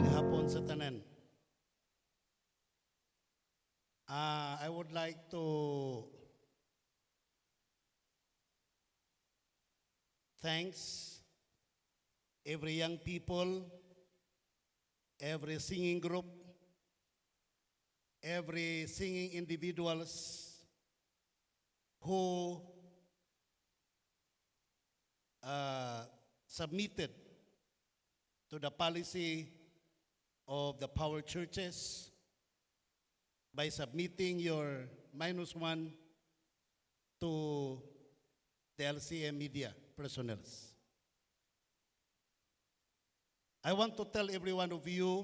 Mayong hapon sa tanan. I would like to thanks every young people, every singing group, every singing individuals who submitted to the policy of the power churches by submitting your -1 to the LCM media personnel. I want to tell every one of you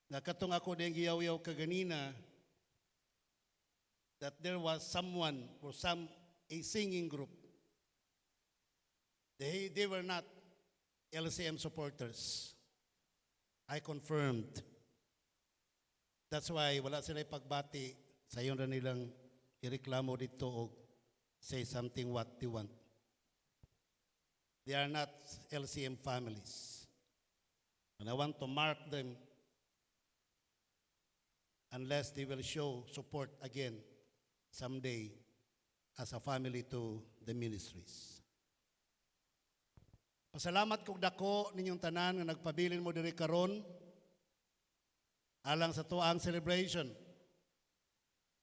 na katong ako din giyaw-yaw kaganina that there was someone or a singing group. They were not LCM supporters. I confirmed. That's why wala sila pagbati sa yun na nilang ireklamo dito o say something what they want. They are not LCM families. And I want to mark them unless they will show support again someday as a family to the ministries. Pasalamat kog dako ninyong tanan nga nagpabilin mo diri karon alang sa tuang celebration.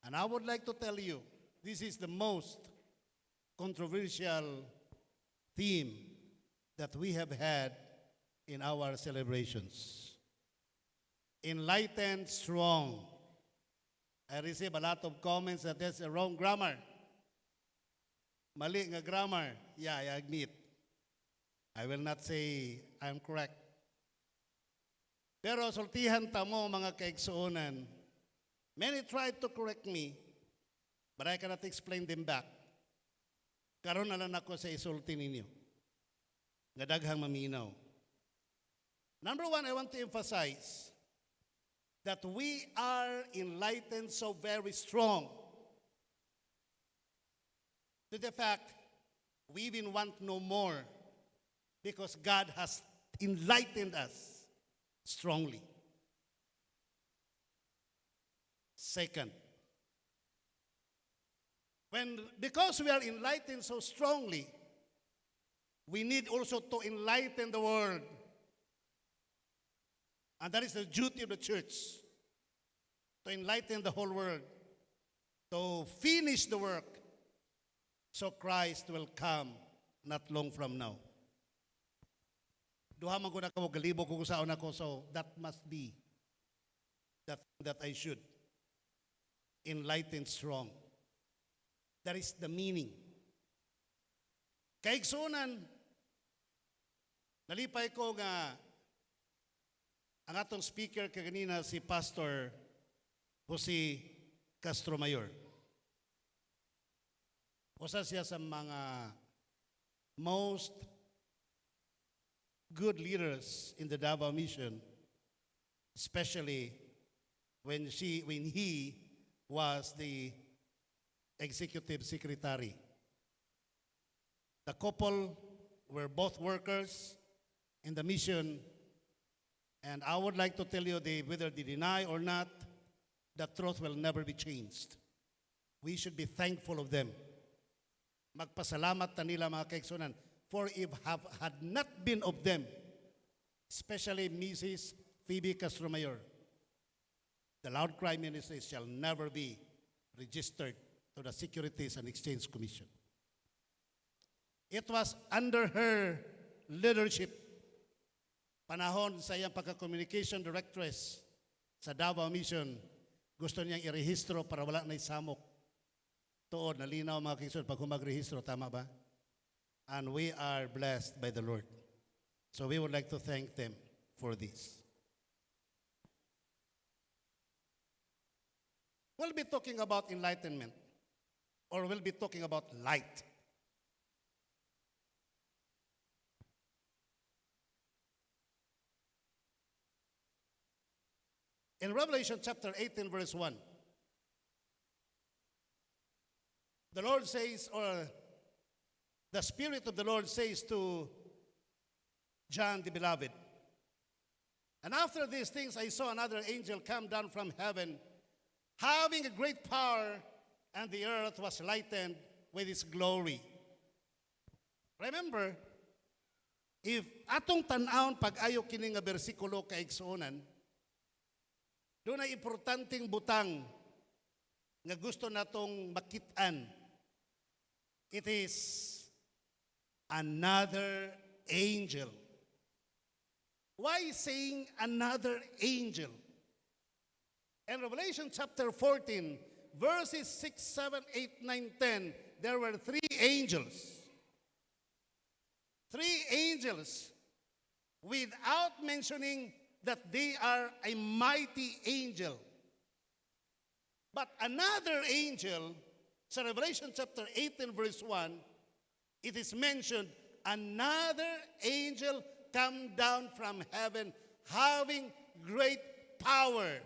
And I would like to tell you, this is the most controversial theme that we have had in our celebrations. Enlightened, strong. I receive a lot of comments that that's a wrong grammar. Mali nga grammar. Yeah, I admit. I will not say I'm correct. Pero sultihan ta mo mga kaigsuonan. Many tried to correct me, but I cannot explain them back. Karon na lang ako sa isulti ninyo. Nga daghang maminaw. Number one, I want to emphasize that we are enlightened so very strong to the fact we even want no more because God has enlightened us strongly. Second, because we are enlightened so strongly, we need also to enlighten the world. And that is the duty of the church, to enlighten the whole world, to finish the work, so Christ will come not long from now. Duha man ko na kamo galibo kung saon ako, so that must be that I should enlighten strong. That is the meaning. Kaigsunan, nalipay ko nga ang atong speaker kaganina si Pastor Jose Castro Mayor. Usa siya sa mga most good leaders in the Davao Mission, especially when he was the executive secretary. The couple were both workers in the mission, and I would like to tell you, whether they deny or not, the truth will never be changed. We should be thankful of them. Magpasalamat ta nila mga kaigsunan. For if had not been of them, especially Mrs. Phoebe Castro Mayor, the Loud Cry Ministries shall never be registered to the Securities and Exchange Commission. It was under her leadership, panahon sa iyang pagka-communication directress sa Davao Mission, gusto niyang irehistro para wala na isamok. Tuod, nalinaw mga kaigsunan, pag humagrehistro, tama ba? And we are blessed by the Lord. So we would like to thank them for this. We'll be talking about enlightenment, or we'll be talking about light. In Revelation chapter 18, verse 1, the Lord says, or the Spirit of the Lord says to John the Beloved, And after these things, I saw another angel come down from heaven, having a great power, and the earth was lightened with his glory. Remember, if atong tan-aon pag-ayo kini nga bersikulo kaigsuonan, doon ay importanteng butang nga gusto natong makit-an. It is another angel. Why saying another angel? In Revelation chapter 14, verses 6, 7, 8, 9, 10, there were three angels. Three angels without mentioning that they are a mighty angel. But another angel, sa Revelation chapter 18 verse 1, it is mentioned, another angel come down from heaven having great power.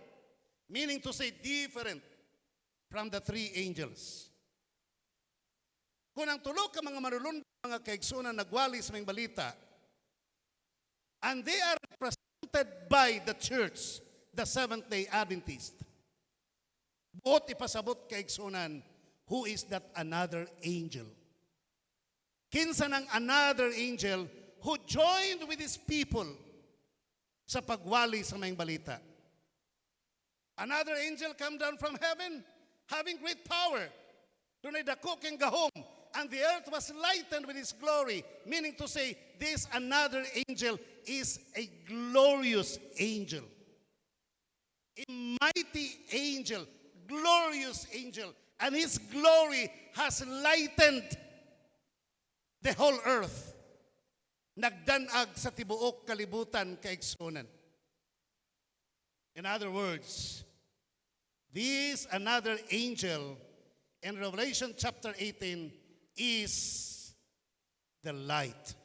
Meaning to say different from the three angels. Kung ang tulo ka mga marulunod, mga kaigsunan nagwali sa mga balita, and they are represented by the church, the Seventh-day Adventist. Buot ipasabot kaigsunan, who is that another angel? Kinsa ng another angel who joined with his people sa pagwali sa mga balita. Another angel come down from heaven, having great power. Dunay dako kang gahom, and the earth was lightened with his glory. Meaning to say, this another angel is a glorious angel. A mighty angel, glorious angel. And his glory has lightened the whole earth. Nagdanag sa tibuok kalibutan kaigsunan. In other words, this another angel in Revelation chapter 18 is the light.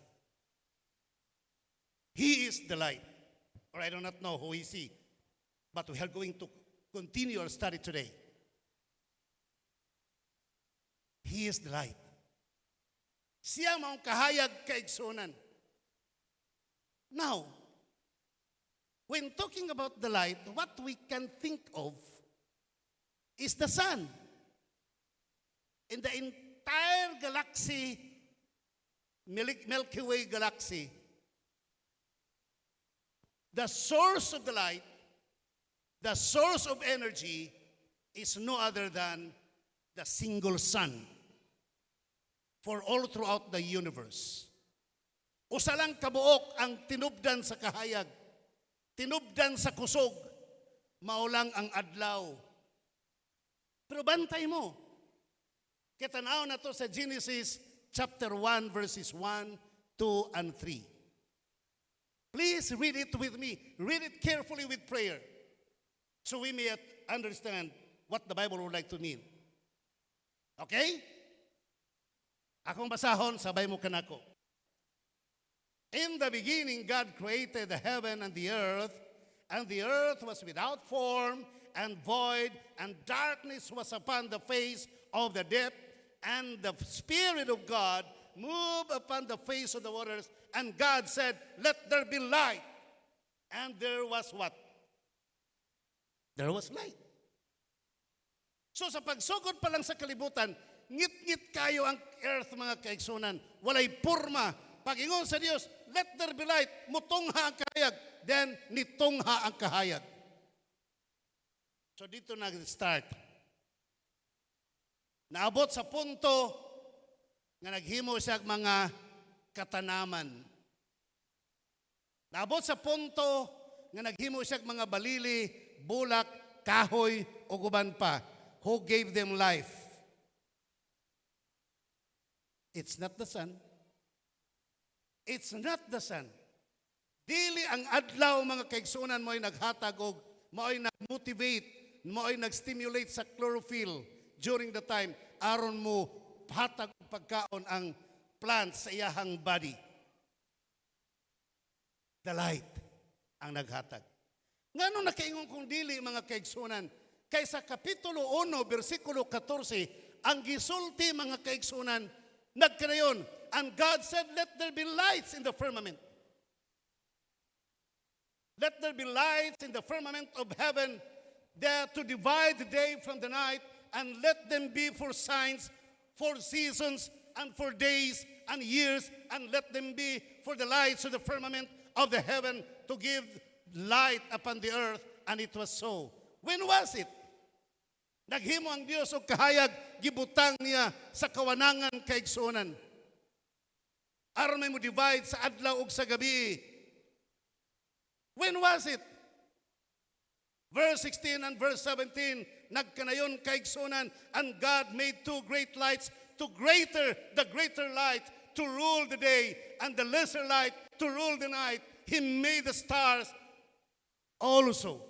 He is the light. Or I do not know who is he. But we are going to continue our study today. He is the light. Siya maong kahayag kaigsunan. Now, when talking about the light, what we can think of is the sun. In the entire galaxy, Milky Way galaxy, the source of the light, the source of energy is no other than the single sun for all throughout the universe. Usa lang kabuok ang tinubdan sa kahayag, tinubdan sa kusog, maulang ang adlaw. Pero bantay mo, kitanaw na to sa Genesis chapter 1 verses 1, 2, and 3. Please read it with me. Read it carefully with prayer so we may understand what the Bible would like to mean. Okay? Akong basahon, sabay mo kanako. In the beginning, God created the heaven and the earth was without form and void, and darkness was upon the face of the deep, and the Spirit of God moved upon the face of the waters, and God said, let there be light. And there was what? There was light. So sa pagsugod pa lang sa kalibutan, ngit-ngit kayo ang earth, mga kaigsunan. Walay purma. Pag-ingon sa Diyos, let there be light, mutungha ang kahayag. Then, nitungha ang kahayag. So dito nag-start. Naabot sa punto nga naghimo siya mga katanaman. Naabot sa punto nga naghimo siya mga balili, bulak, kahoy, o guban pa. Who gave them life? It's not the sun. It's not the sun. Dili ang adlaw, mga kaigsunan, mo ay naghatag og, mo ay nag-motivate, mo ay nag-stimulate sa chlorophyll during the time, aron mo hatag og pagkaon ang plants sa iyahang body. The light ang naghatag. Ngano nakaingon kung dili, mga kaigsunan? Kaysa Kapitulo 1, versikulo 14, ang gisulti, mga kaigsunan, nagkarayon, and God said, let there be lights in the firmament. Let there be lights in the firmament of heaven, there to divide the day from the night, and let them be for signs, for seasons, and for days and years, and let them be for the lights of the firmament of the heaven to give light upon the earth. And it was so. When was it? Naghimo ang Dios og kahayag, gibutang niya sa kawanangan kaigsunan. Aron may mo divide sa adlaw ug sa gabi. When was it? Verse 16 and verse 17, nagkanayon kaigsunan, and God made two great lights, the greater light to rule the day, and the lesser light to rule the night. He made the stars also.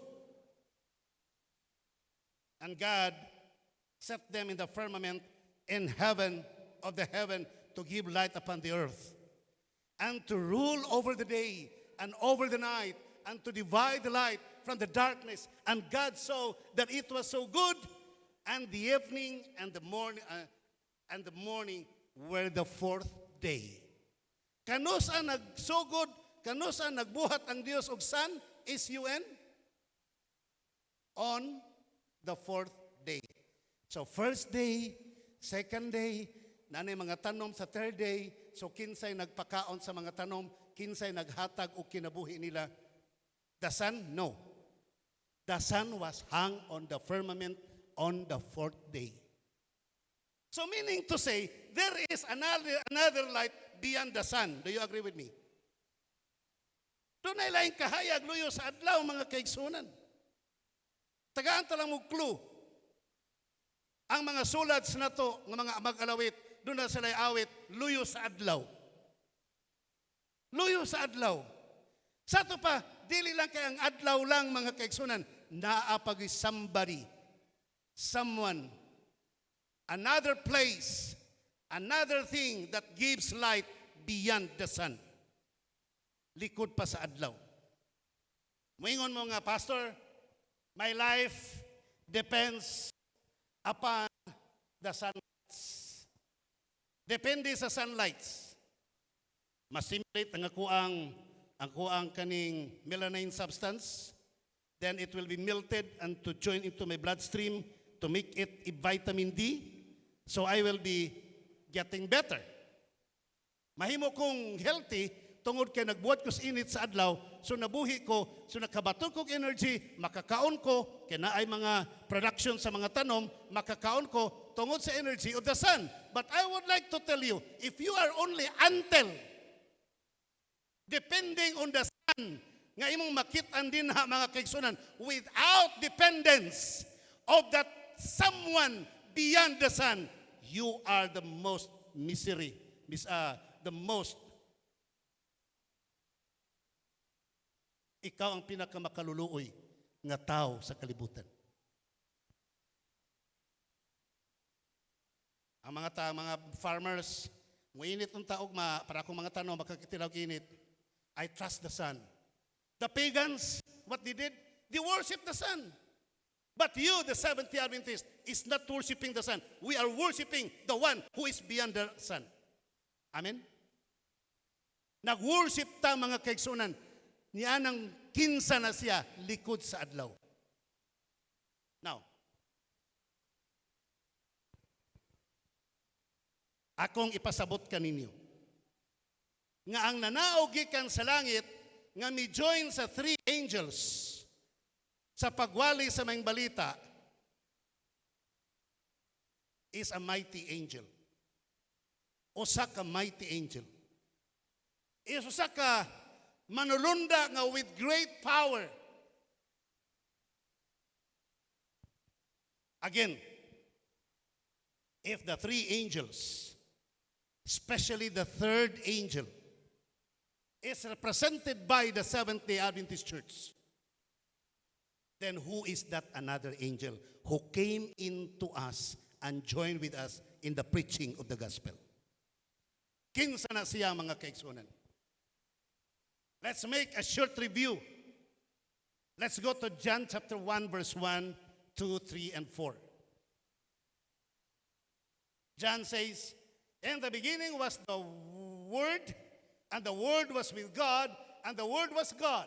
And God set them in the firmament in heaven of the heaven to give light upon the earth, and to rule over the day and over the night, and to divide the light from the darkness. And God saw that it was so good. And the evening and the morning were the fourth day. Kano sa so good, kano sa nagbuhat ang Dios og sun, S-U-N? On the fourth day. So first day, second day, nanay mga tanom sa third day, so kinsay nagpakaon sa mga tanom, kinsay naghatag o kinabuhi nila. The sun? No. The sun was hung on the firmament on the fourth day. So meaning to say, there is another light beyond the sun. Do you agree with me? Doon ay laing kahayag luyo sa adlaw, mga kaigsunan. Tagaan talang mo clue. Ang mga sulats na to, ng mga mag-alawit, doon na sila awit, luyo sa adlaw. Luyo sa adlaw. Sa to pa, dili lang kay ang adlaw lang, mga kaigsunan, naapag somebody, someone, another place, another thing that gives light beyond the sun. Likod pa sa adlaw. Moingon mo nga, Pastor, my life depends upon the sunlights. Depende sa sunlights. Masimulate ang kuang kaning melanin substance, then it will be melted and to join into my bloodstream to make it a vitamin D. So I will be getting better. Mahimo kong healthy tungod kay nagbuhat ko sa init sa adlaw, so nabuhi ko, so nakabaton kong energy, makakaon ko, kaya na ay mga production sa mga tanom, makakaon ko tungod sa energy of the sun. But I would like to tell you, if you are only until depending on the sun, nga imong makitaan din ha, mga kaigsunan, without dependence of that someone beyond the sun, you are the most ikaw ang pinakamakaluluoy nga tao sa kalibutan. Ang mga farmers, muinit ng taog para akong mga tanong, makakitilaw init, I trust the sun. The pagans, what they did? They worship the sun. But you, the Seventh-day Adventist, is not worshiping the sun. We are worshiping the one who is beyond the sun. Amen? Nag-worship ta, mga kaigsunan, niya nang kinsa na siya likod sa adlaw. Now, akong ipasabot kaninyo nga ang nanao gikan sa langit nga mi-join sa three angels sa pagwali sa mga balita is a mighty angel. Usa ka mighty angel. Is usa ka manulunda nga with great power. Again, if the three angels, especially the third angel, is represented by the Seventh-day Adventist Church, then who is that another angel who came into us and joined with us in the preaching of the gospel? Kinsa na siya, mga kaigsunan? Let's make a short review. Let's go to John chapter 1, verse 1, 2, 3, and 4. John says, in the beginning was the Word, and the Word was with God, and the Word was God.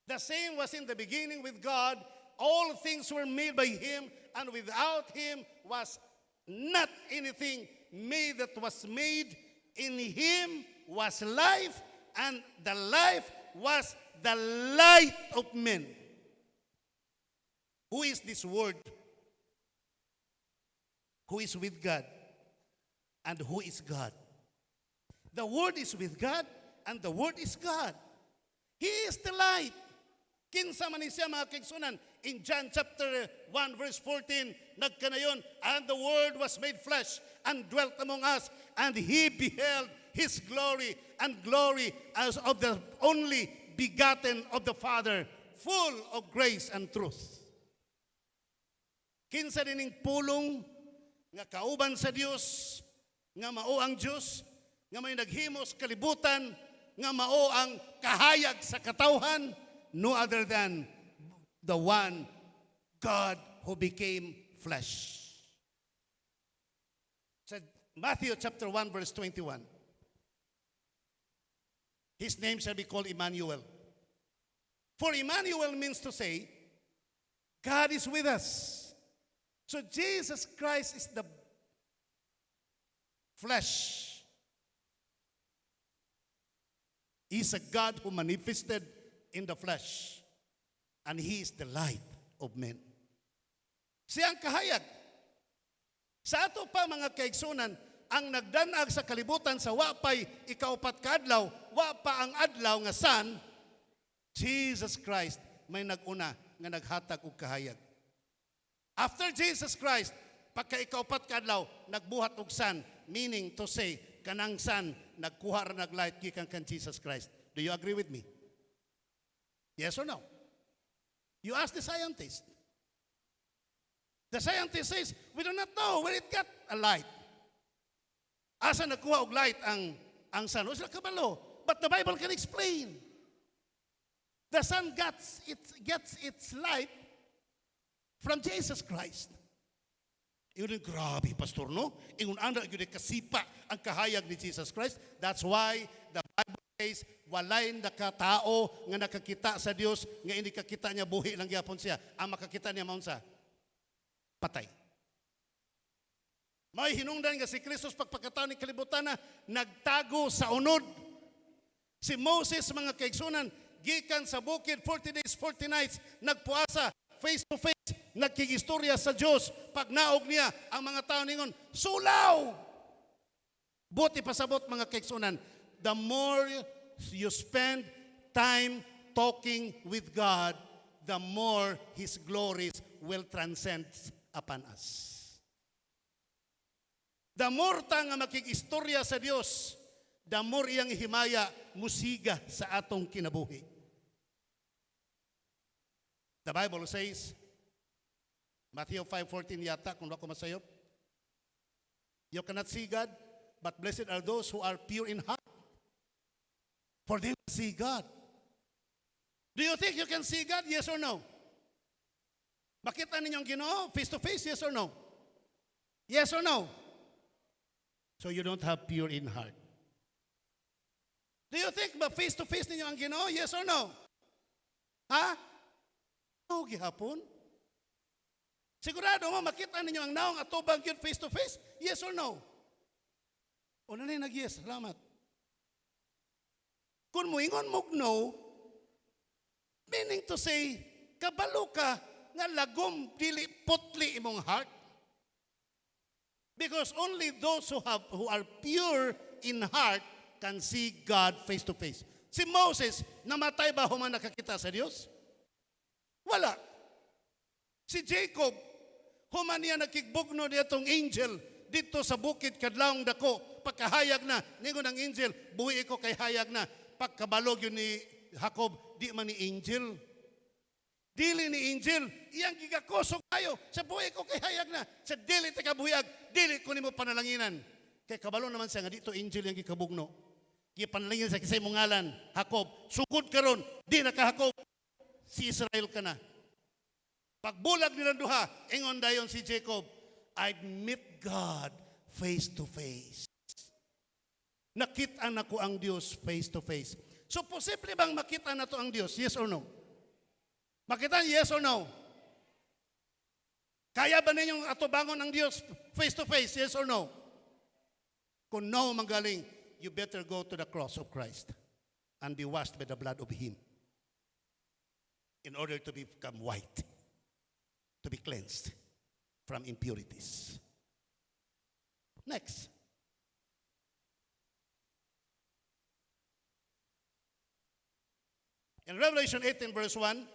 The same was in the beginning with God. All things were made by him, and without him was not anything made that was made. In him was life, and the life was the light of men. Who is this word? Who is with God? And who is God? The word is with God, and the word is God. He is the light. Kinsa man siya mga kaigsunan. In John chapter 1 verse 14, nagkanayon, and the word was made flesh and dwelt among us, and he beheld his glory, and glory as of the only begotten of the Father, full of grace and truth. Kinsa dining pulong nga kauban sa Dios, nga mao ang Dios, nga may naghimos kalibutan, nga mao ang kahayag sa katawhan, no other than the one God who became flesh. Sa Matthew chapter 1 verse 21, his name shall be called Emmanuel. For Emmanuel means to say, God is with us. So Jesus Christ is the flesh. He's a God who manifested in the flesh. And he is the light of men. Siya ang kahayag. Sa ato pa mga kaigsunan, ang nagdanag sa kalibutan sa wapay ikaupat ka adlaw, wapa ang adlaw nga sun, Jesus Christ may naguna nga naghatag og kahayag. After Jesus Christ, pagka ikaupat ka adlaw, nagbuhat og sun, meaning to say, kanang sun, nagkuha ra naglight gikan kan Jesus Christ. Do you agree with me? Yes or no? You ask the scientist. The scientist says, we do not know where it got a light. Asa nagkuha og light ang sun? O sila kabalo. But the Bible can explain. The sun gets its light from Jesus Christ. Yun grabe, pastor, no? Ingon anda yun kasipa ang kahayag ni Jesus Christ. That's why the Bible says, walay nakatao nga nakakita sa Dios, nga hindi kakita niya buhi lang gyapon siya. Ang makakita niya maun sa patay. May hinungdan nga si Kristus pagpakataon ni kalibutan na nagtago sa unod. Si Moses mga kaigsunan gikan sa bukid 40 days 40 nights nagpuasa face to face, nagkigistorya sa Diyos. Pag naog niya, ang mga tao ningon, sulaw! Buti pasabot mga kaigsunan, the more you spend time talking with God, the more His glories will transcend upon us. The more ta nga makigistorya sa Diyos, the more iyang himaya musiga sa atong kinabuhi. The Bible says, Matthew 5:14 yata, kung ako masayop, you cannot see God, but blessed are those who are pure in heart, for they will see God. Do you think you can see God? Yes or no? Makita ninyong Ginoo face to face? Yes or no? Yes or no? So you don't have pure in heart. Do you think ba face to face ninyo ang Ginoo? Yes or no? Ha? No, gihapon. Sigurado mo, makita ninyo ang naong atubang yun face to face? Yes or no? O nanay nag-yes, salamat. Kung muingon mo no, meaning to say, kabalo ka nga lagom dili putli imong heart. Because only those who are pure in heart can see God face to face. Si Moses, namatay ba human nakakita sa Diyos? Wala. Si Jacob, human niya nakigbugno niya tong angel dito sa bukid kadlawng dako. Pagkahayag na, ningon ang angel, buhi ko kay hayag na. Pagkabalog yun ni Jacob, di man ni angel. Dili ni angel, iyang gigakusog tayo. Sa buhi ko kay hayag na. Sa dili ta kabuyag, dili ko nimo panalanginan. Kay kabalo naman siya nga dito angel yung gikabugno. Gipanalangin sa kisay mong ngalan, Jacob, sugod karon, di na ka Jacob. Si Israel ka na. Pagbulag nilang duha, ingon dayon si Jacob, I met God face to face. Nakita na ko ang Diyos face to face. So posible bang makita na to ang Diyos? Yes or no? Makita niyo, yes or no? Kaya ba ninyong atubangon ang Diyos face to face, yes or no? Kung no, magaling, you better go to the cross of Christ and be washed by the blood of Him in order to become white, to be cleansed from impurities. Next. In Revelation 18 verse 1,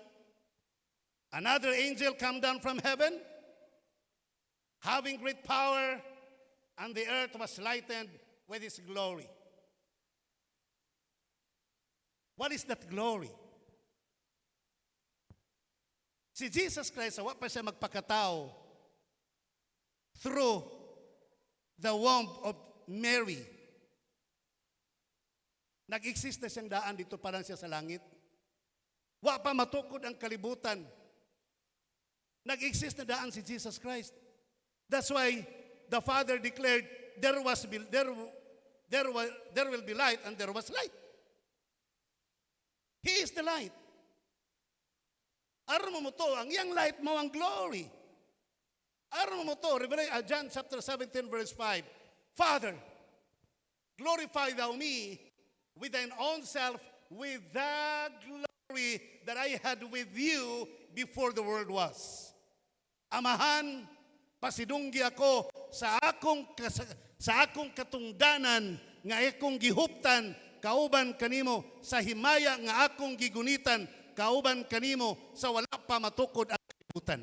another angel came down from heaven, having great power, and the earth was lightened with His glory. What is that glory? Si Jesus Christ, awa pa siya magpakatao through the womb of Mary. Nag-exist na siyang daan dito, parang siya sa langit. Wa pa matukod ang kalibutan. Nag-exist na daan si Jesus Christ. That's why the Father declared, there will be light, and there was light. He is the light. Aram mo to, ang yang light mo ang glory. Aram mo to, John chapter 17 verse 5. Father, glorify thou me with thine own self, with the glory that I had with you before the world was. Amahan, pasidunggi ako sa akong katungdanan nga akong gihuptan, kauban kanimo sa himaya nga akong gigunitan, kauban kanimo sa wala pa matukod ang kalibutan.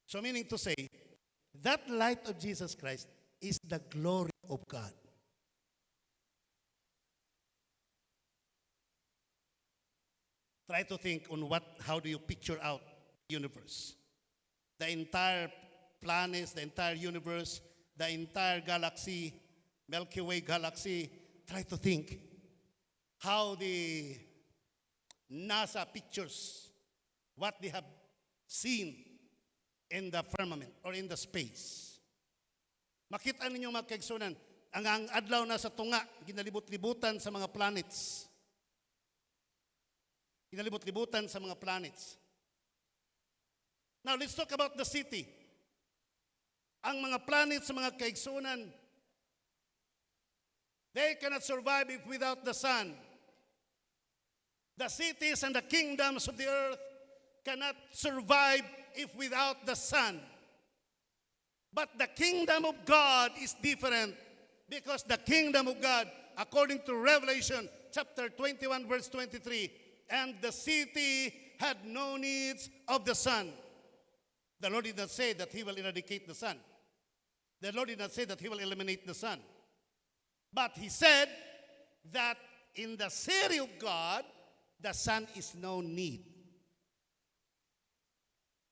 So meaning to say, that light of Jesus Christ is the glory of God. Try to think on how do you picture out the universe? The entire planets, the entire universe, the entire galaxy, Milky Way galaxy. Try to think how the NASA pictures what they have seen in the firmament or in the space. Makita ninyo mga kaigsunan, ang adlaw na sa tunga, ginalibot-libutan sa mga planets. Ginalibot-libutan sa mga planets. Now, let's talk about the city. Ang mga planets sa mga kaigsunan, they cannot survive if without the sun. The cities and the kingdoms of the earth cannot survive if without the sun. But the kingdom of God is different, because the kingdom of God, according to Revelation chapter 21 verse 23, and the city had no needs of the sun. The Lord did not say that He will eradicate the sun. The Lord did not say that He will eliminate the sun. But He said that in the city of God, the sun is no need.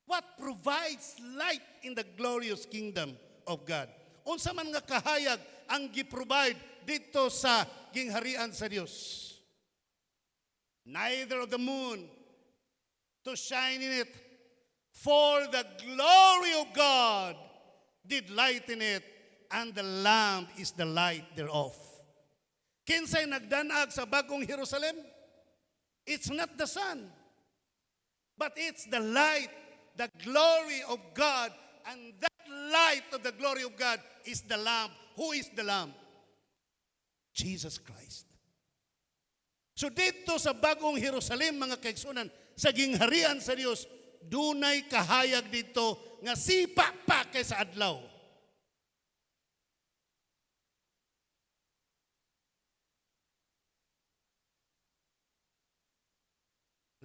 What provides light in the glorious kingdom of God? Unsa man nga kahayag ang gi-provide dito sa gingharian sa Dios? Neither of the moon to shine in it, for the glory of God did lighten it, and the Lamb is the light thereof. Kinsay nagdanag sa bagong Jerusalem? It's not the sun, but it's the light, the glory of God, and that light of the glory of God is the Lamb. Who is the Lamb? Jesus Christ. So dito sa bagong Jerusalem, mga kaigsunan, sa gingharian sa Dios, dunay kahayag dito nga sipa pa kay sa adlaw.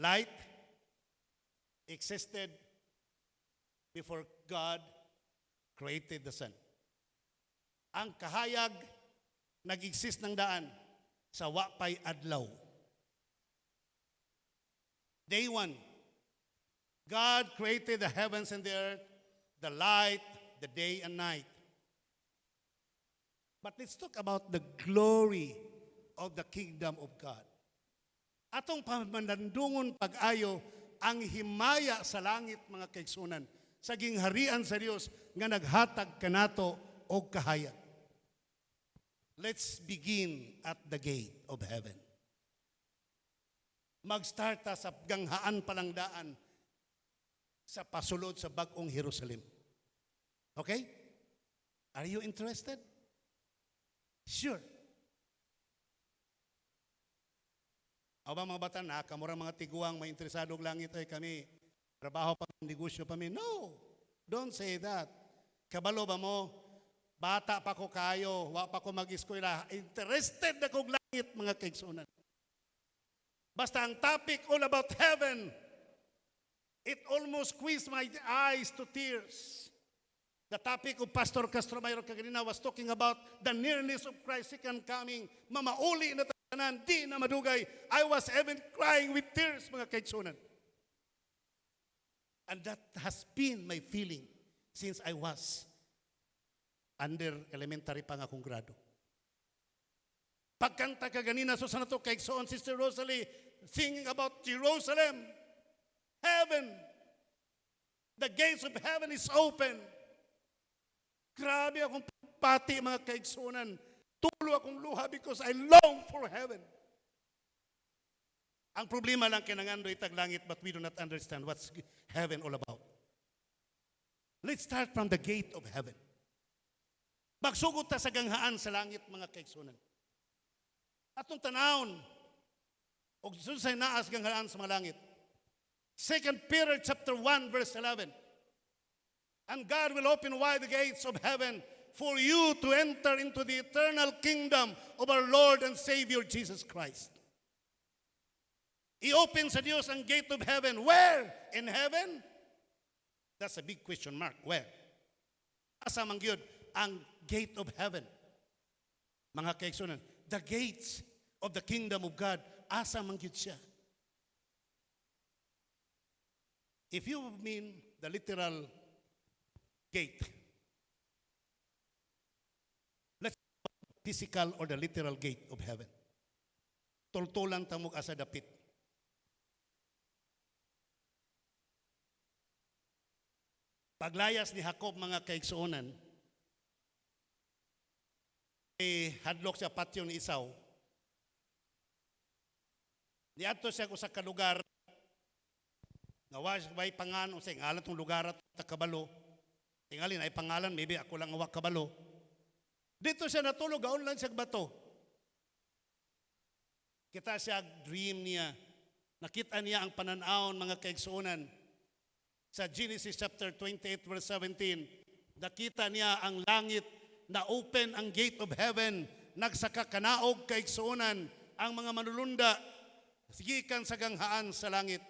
Light existed before God created the sun. Ang kahayag nag-exist ng daan sa wapay adlaw. Day one, God created the heavens and the earth, the light, the day and night. But let's talk about the glory of the kingdom of God. Atong pamanandungon pag-ayo ang himaya sa langit, mga kaigsunan, sa gingharian sa Dios nga naghatag kanato og kahayag. Let's begin at the gate of heaven. Mag-start ta sa ganghaan palangdaan sa pasulod sa bagong Jerusalem. Okay? Are you interested? Sure. O ba mga bata na, kamurang mga tiguang, may interesado og langit ay kami, trabaho pa, negosyo pa mi. No, don't say that. Kabalo ba mo, bata pa ko kayo, wa pa ko mag-eskwela, interested na kong langit mga kaigsunan. Basta ang topic all about heaven, it almost squeezed my eyes to tears. The topic of Pastor Castro Mayro kaganina was talking about the nearness of Christ's second coming. Mamauli na tanan, di na madugay. I was even crying with tears, mga kaigsunan. And that has been my feeling since I was under elementary pa nga akong grado. Pagkanta kaganina, so sana to kaigsoon, Sister Rosalie, singing about Jerusalem, heaven. The gates of heaven is open. Grabe akong pati mga kaigsunan. Tulo akong luha because I long for heaven. Ang problema lang kinangando itag langit but we do not understand what's heaven all about. Let's start from the gate of heaven. Magsugod ta sa ganghaan sa langit mga kaigsunan. Atong tanawon og susay naas ganghaan sa mga langit. 2 Peter chapter 1 verse 11. And God will open wide the gates of heaven for you to enter into the eternal kingdom of our Lord and Savior Jesus Christ. I-open sa Diyos ang gate of heaven. Where? In heaven? That's a big question mark. Where? Asa man gyud ang gate of heaven? Mga kaigsunan, the gates of the kingdom of God, asa man gyud siya? If you mean the literal gate, let's physical or the literal gate of heaven. Tultulan tamog asa dapit. Paglayas ni Jacob mga kaigsuonan, hadlok siya patyo ni Esau. Niadto siya sa kalugar nga way pangan o sa ngalan tong lugar at kabalo. Tingalin ay pangalan, maybe ako lang awak kabalo. Dito siya natulog, gaon lang siya bato. Kita siya dream niya. Nakita niya ang pananaon mga kaigsuonan. Sa Genesis chapter 28 verse 17, nakita niya ang langit na open ang gate of heaven. Nagsaka kanaog kaigsuonan ang mga manulunda sigikan sa ganghaan sa langit.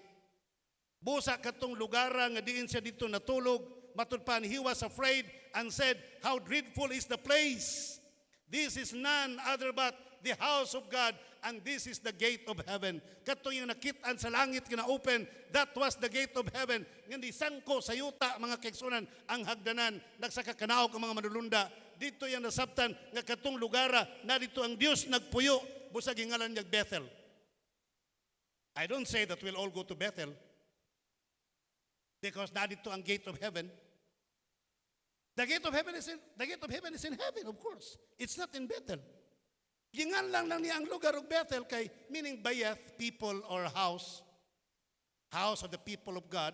Busa katong lugar nga diin siya dito natulog. Matud pa, he was afraid and said, how dreadful is the place. This is none other but the house of God, and this is the gate of heaven. Katong yung nakitaan sa langit na open, that was the gate of heaven. Nga sangko sa yuta, mga kaigsunan, ang hagdanan, nagsakakanaog ang mga manulunda. Dito yung nasabtan, nga katong lugara, na dito ang Diyos nagpuyo, busag ingalan niya Bethel. I don't say that we'll all go to Bethel, because na dito ang gate of heaven. The gate of heaven is in heaven, of course. It's not in Bethel. Gingan lang niya ang lugar of Bethel kay meaning bayeth, people or house of the people of God.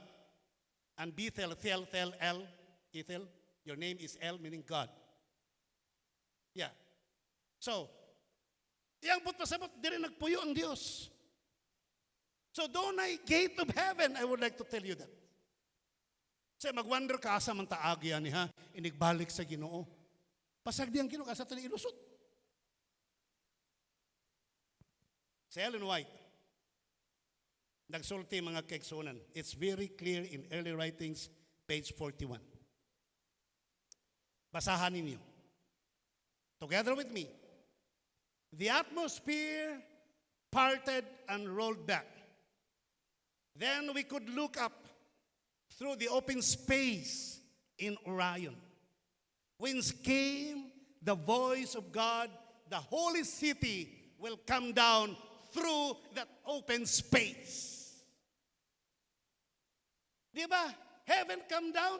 And Bethel, Ethel, your name is El, meaning God. Yeah. So, iyang pasabot, di rin nagpuyo ang Diyos. So, doon ay gate of heaven, I would like to tell you that. Kasi mag-wonder ka asa man taagi ani ha, inigbalik sa Ginoo. Pasag diyang Ginoo asa tani ilusot. Si Ellen White, nagsulti mga kaigsunan. It's very clear in early writings, page 41. Basahan ninyo. Together with me. The atmosphere parted and rolled back. Then we could look up through the open space in Orion. Whence came the voice of God, the holy city will come down through that open space. Di ba? Heaven come down.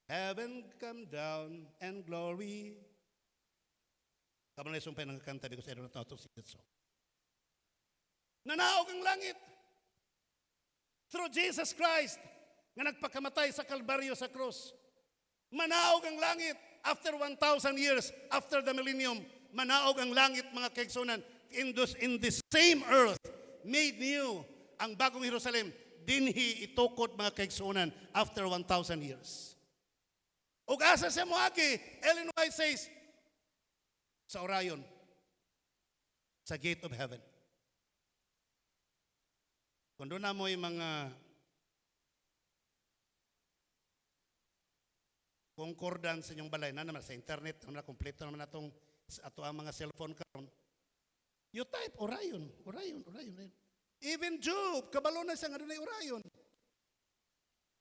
Heaven come down and glory. Kaman na sumpay ng kanta because I don't know how to sing that song. Nanaog ang langit. Through Jesus Christ, nga nagpakamatay sa Kalbaryo sa krus. Manaog ang langit. After 1,000 years, after the millennium, manaog ang langit, mga kaigsunan. In the same earth, made new, ang bagong Jerusalem, dinhi itukod, mga kaigsunan, after 1,000 years. Ug asa siya moagi, Ellen White says, sa Orion, sa gate of heaven. Kung doon na mo yung mga concordance sa inyong balay, na naman sa internet, na kompleto naman natong ato ang mga cellphone karon. You type Orion. Even Job, kabalo na siya nga doon ay Orion.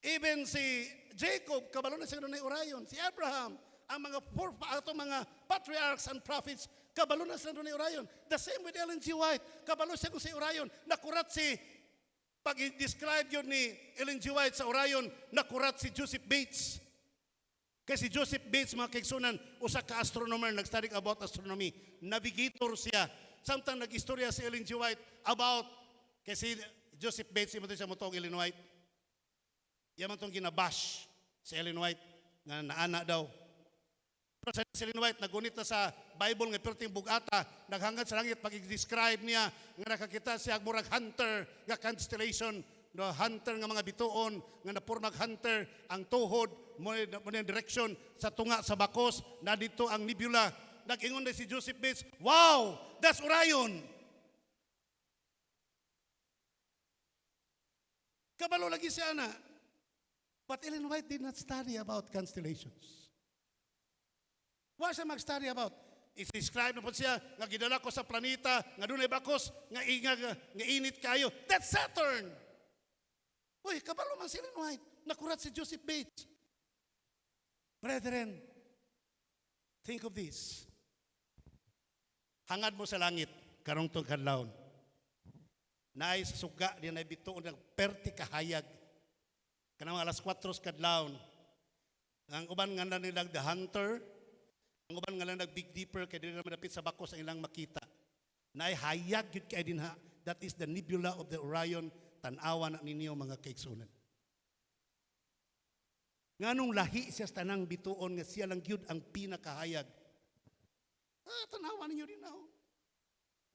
Even si Jacob, kabalo na siya doon ay Orion. Si Abraham, ang mga mga patriarchs and prophets, kabalo na sila doon ay Orion. The same with Ellen G. White, kabalo siya kung si Orion. Nakurat si, pag i-describe yun ni Ellen G. White sa Orion, nakurat si Joseph Bates. Kasi Joseph Bates, mga kaigsunan, usa ka astronomer, nag-study about astronomy. Navigator siya. Samtang nag-istorya si Ellen G. White about, kasi Joseph Bates, imo siya motong Ellen White. Yaman itong ginabash si Ellen White, nga naana daw. Pero si Ellen White, nagunit na sa Bible, nga perting bugata, naghangad sa langit, pag-describe niya, nga nakakita siya, murag hunter, nga constellation, no, hunter nga mga bituon, nga napurmag hunter, ang tuhod, muna direction sa tunga sa bakos, na dito ang nebula. Nag-ingon na si Joseph Bates, wow, that's Orion. Kabalo lagi siya na. But Ellen White did not study about constellations. What siya mag-study about? I-describe na po siya, nga gidala ko sa planeta, nga doon ay bakos, nga init kayo. That's Saturn. Uy, kabalo man si Ellen White. Nakurat si Joseph Bates. Brethren, think of this. Hangad mo sa langit, karong tong kadlawon. Naay sa suga, di na bituon ng perti kahayag. Kanang alas 4 kadlawon. Ang uban nga na nilag the hunter, ang uban nga lang nag-big deeper, kaya di na madapit sa bakos ang ilang makita. Naay hayag yun kaya din ha. That is the nebula of the Orion, tanawa na ninyo mga kaigsunan. Nganong lahi siya sa tanang bituon nga siya lang gyud ang pinakahayag. Tanawa ninyo din ako.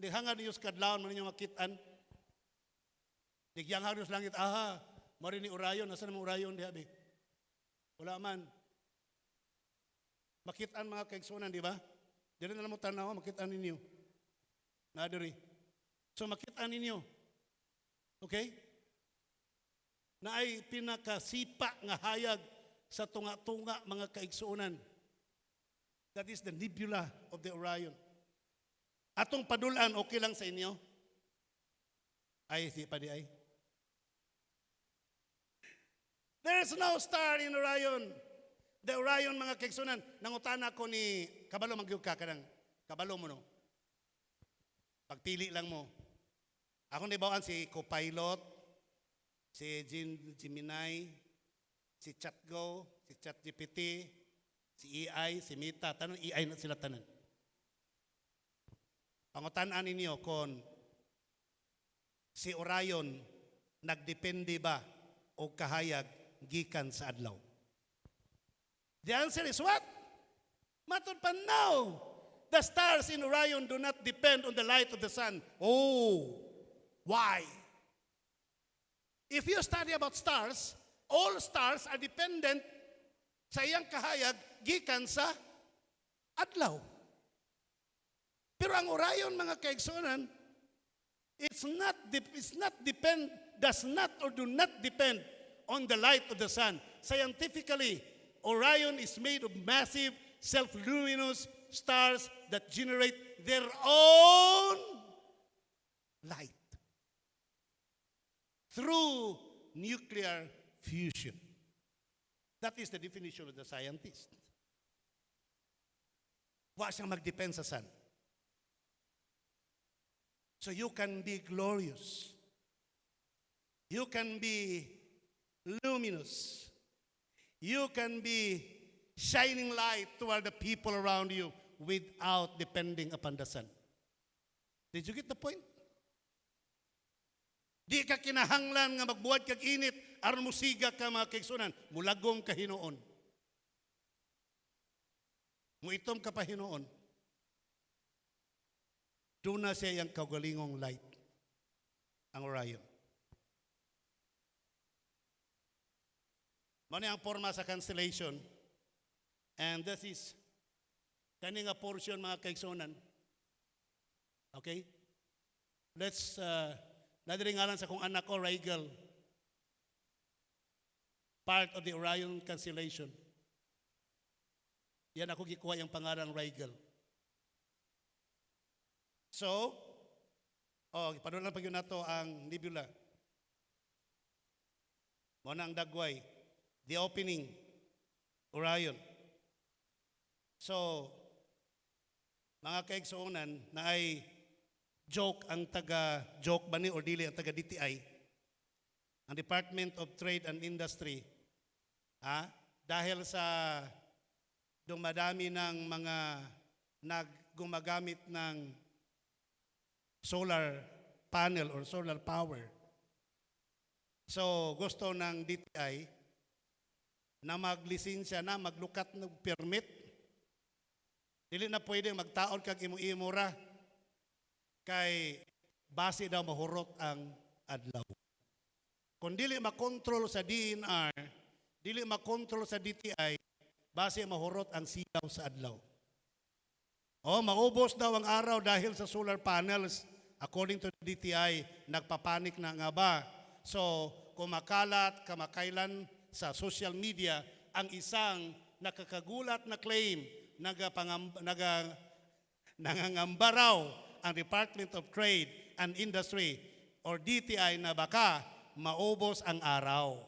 Dighangad ninyo sa kadlawon man ninyo makitaan. Digyangad ninyo sa langit, mari ni Orion, nasa naman Orion di habi? Wala man. Makitaan mga kaigsunan, di ba? Dili na lang mo tanaw, makitaan ninyo. Nadiri. So makitaan ninyo. Okay? Na ay pinakasipa nga hayag sa tunga-tunga mga kaigsuonan. That is the nebula of the Orion. Atong padulan, okay lang sa inyo? Ay, si pa di ay. There is no star in Orion. The Orion, mga kaigsuonan, nangutana ko ni, kabalo magyug ka kanang, kabalo mo no? Pagpili lang mo. Ako nibawaan si Copilot, si Gemini, si ChatGo, si ChatGPT, si AI, si Meta, tanong AI na sila tanan. Pangutan-an ninyo kung si Orion nagdepende ba o kahayag gikan sa adlaw? The answer is what? Matod pa now. The stars in Orion do not depend on the light of the sun. Oh, why? If you study about stars, all stars are dependent sa iyang kahayag gikan sa adlaw. Pero ang Orion, mga kaigsunan, does not or do not depend on the light of the sun. Scientifically, Orion is made of massive, self-luminous stars that generate their own light through nuclear fusion. That is the definition of the scientist. Wa siyang mag-depend sa sun. So you can be glorious. You can be luminous. You can be shining light toward the people around you without depending upon the sun. Did you get the point? Di ka kinahanglan nga magbuhat kag init aron musiga ka mga kaigsunan. Mulagom ka hinuon. Muitom ka pa hinuon. Doon na siya yung kaugalingong light. Ang Orion. Mano ang forma sa constellation. And this is kani nga portion mga kaigsunan. Okay? Let's nadiri ngalan sa kong anak ko, Rigel. Part of the Orion constellation. Yan ako gikuha yung pangalan Rigel. So, panulan pa yun nato ang nebula. Muna ang dagway. The opening. Orion. So, mga kaigsuonan na ay joke ang taga-joke ba ni or dili ang taga-DTI, ang Department of Trade and Industry, dahil sa dumadami ng mga gumagamit ng solar panel or solar power. So, gusto ng DTI na maglisensya na, maglukat ng permit. Dili na pwede magtaon kag imo-imura kay base daw mahurot ang adlaw. Kung dili makontrol sa DNR, dili makontrol sa DTI, base mahurot ang silaw sa adlaw. Maubos daw ang araw dahil sa solar panels. According to the DTI, nagpapanik na nga ba? So, kumakalat, kamakailan sa social media ang isang nakakagulat na claim, nangangamba raw ang Department of Trade and Industry or DTI na baka maubos ang araw.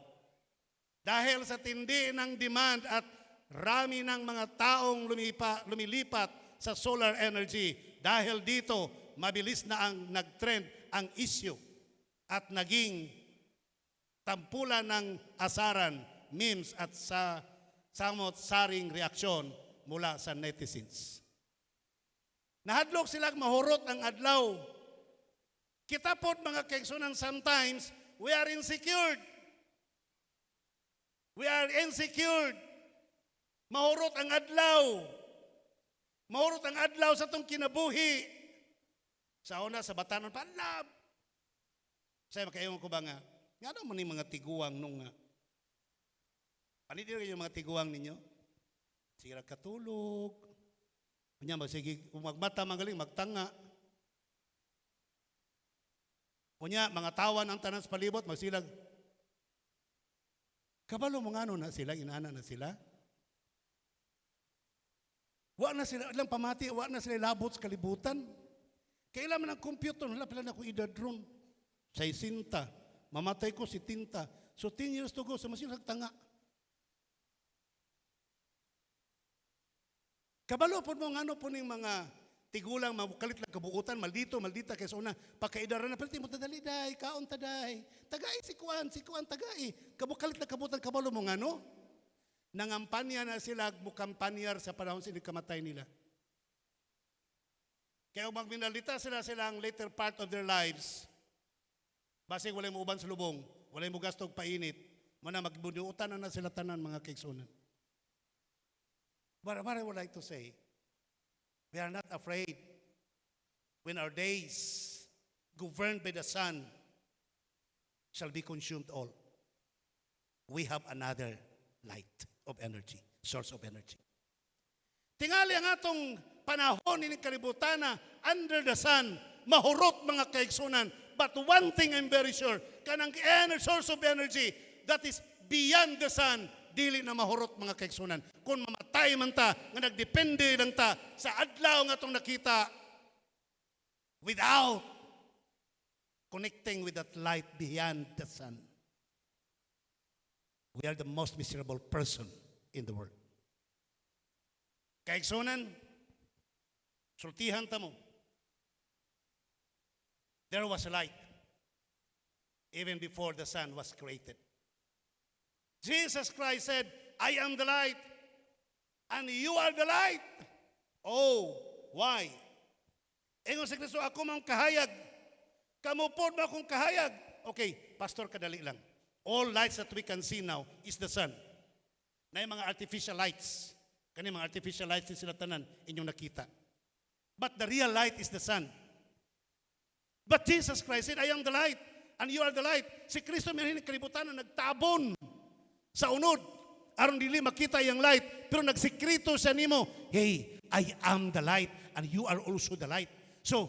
Dahil sa tindi ng demand at rami ng mga taong lumilipat sa solar energy, dahil dito mabilis na ang nag-trend ang issue at naging tampulan ng asaran, memes at samot-saring reaksyon mula sa netizens. Nahadlok silang mahurot ang adlaw. Kita po mga kaigsunan, sometimes we are insecure. We are insecure. Mahurot ang adlaw. Mahurot ang adlaw sa itong kinabuhi. Sa una, sa batanon pa, love. Saya makaingon ko ba nga, nga naman yung mga tiguang nung nga. Panitin yung mga tiguang ninyo? Sige katulog. Kanya sige, kung magmata magaling, magtanga. Kunya, mga tawan ang tanan sa palibot, magsilag. Kabalo mo nga na sila, inaana na sila. Wa na sila, ilang pamati, wa na sila labot sa kalibutan. Kailangan ng computer, wala pala na ako idadron. Sa isinta, mamatay ko si tinta. So 10 years to go, sa masilag tanga. Kabalo po mo, ano po ng mga tigulang, mabukalit lang kabuutan, maldita kaysa una, pagkaidaran na, pero mo tadaliday, kaon taday, tagai, sikuan, tagai. Kabukalit lang kabuutan, kabalo mo nga, no? Nangampanya na sila, mukampanyar sa panahon sinikamatay nila. Kaya kung magminalita sila ang later part of their lives, base walay mo uban sa lubong, walay mo gastog painit, muna magbuduutan na sila tanan mga kaigsunan. But what I would like to say, we are not afraid when our days governed by the sun shall be consumed all. We have another light of energy, source of energy. Tingali ang atong panahon ni kalibutan na under the sun, mahurot mga kaigsunan. But one thing I'm very sure, kanang source of energy that is beyond the sun, dili na mahurot mga kaigsunan. Kung mamatay man ta, nga nagdepende lang ta sa adlaw nga itong nakita without connecting with that light beyond the sun. We are the most miserable person in the world. Kaigsunan, sultihan ta mo. There was a light even before the sun was created. Jesus Christ said, I am the light and you are the light. Oh, why? Ingon sa Kristo, ako mang kahayag. Kamupod mo akong kahayag. Okay, Pastor, kadali lang. All lights that we can see now is the sun. Na yung mga artificial lights. Kani mga artificial lights din sila tanan inyong nakita. But the real light is the sun. But Jesus Christ said, I am the light and you are the light. Si Kristo may kalibutan na nagtabon sa unod. Aron dili makita yung light. Pero nagsikrito siya nimo, hey, I am the light and you are also the light. So,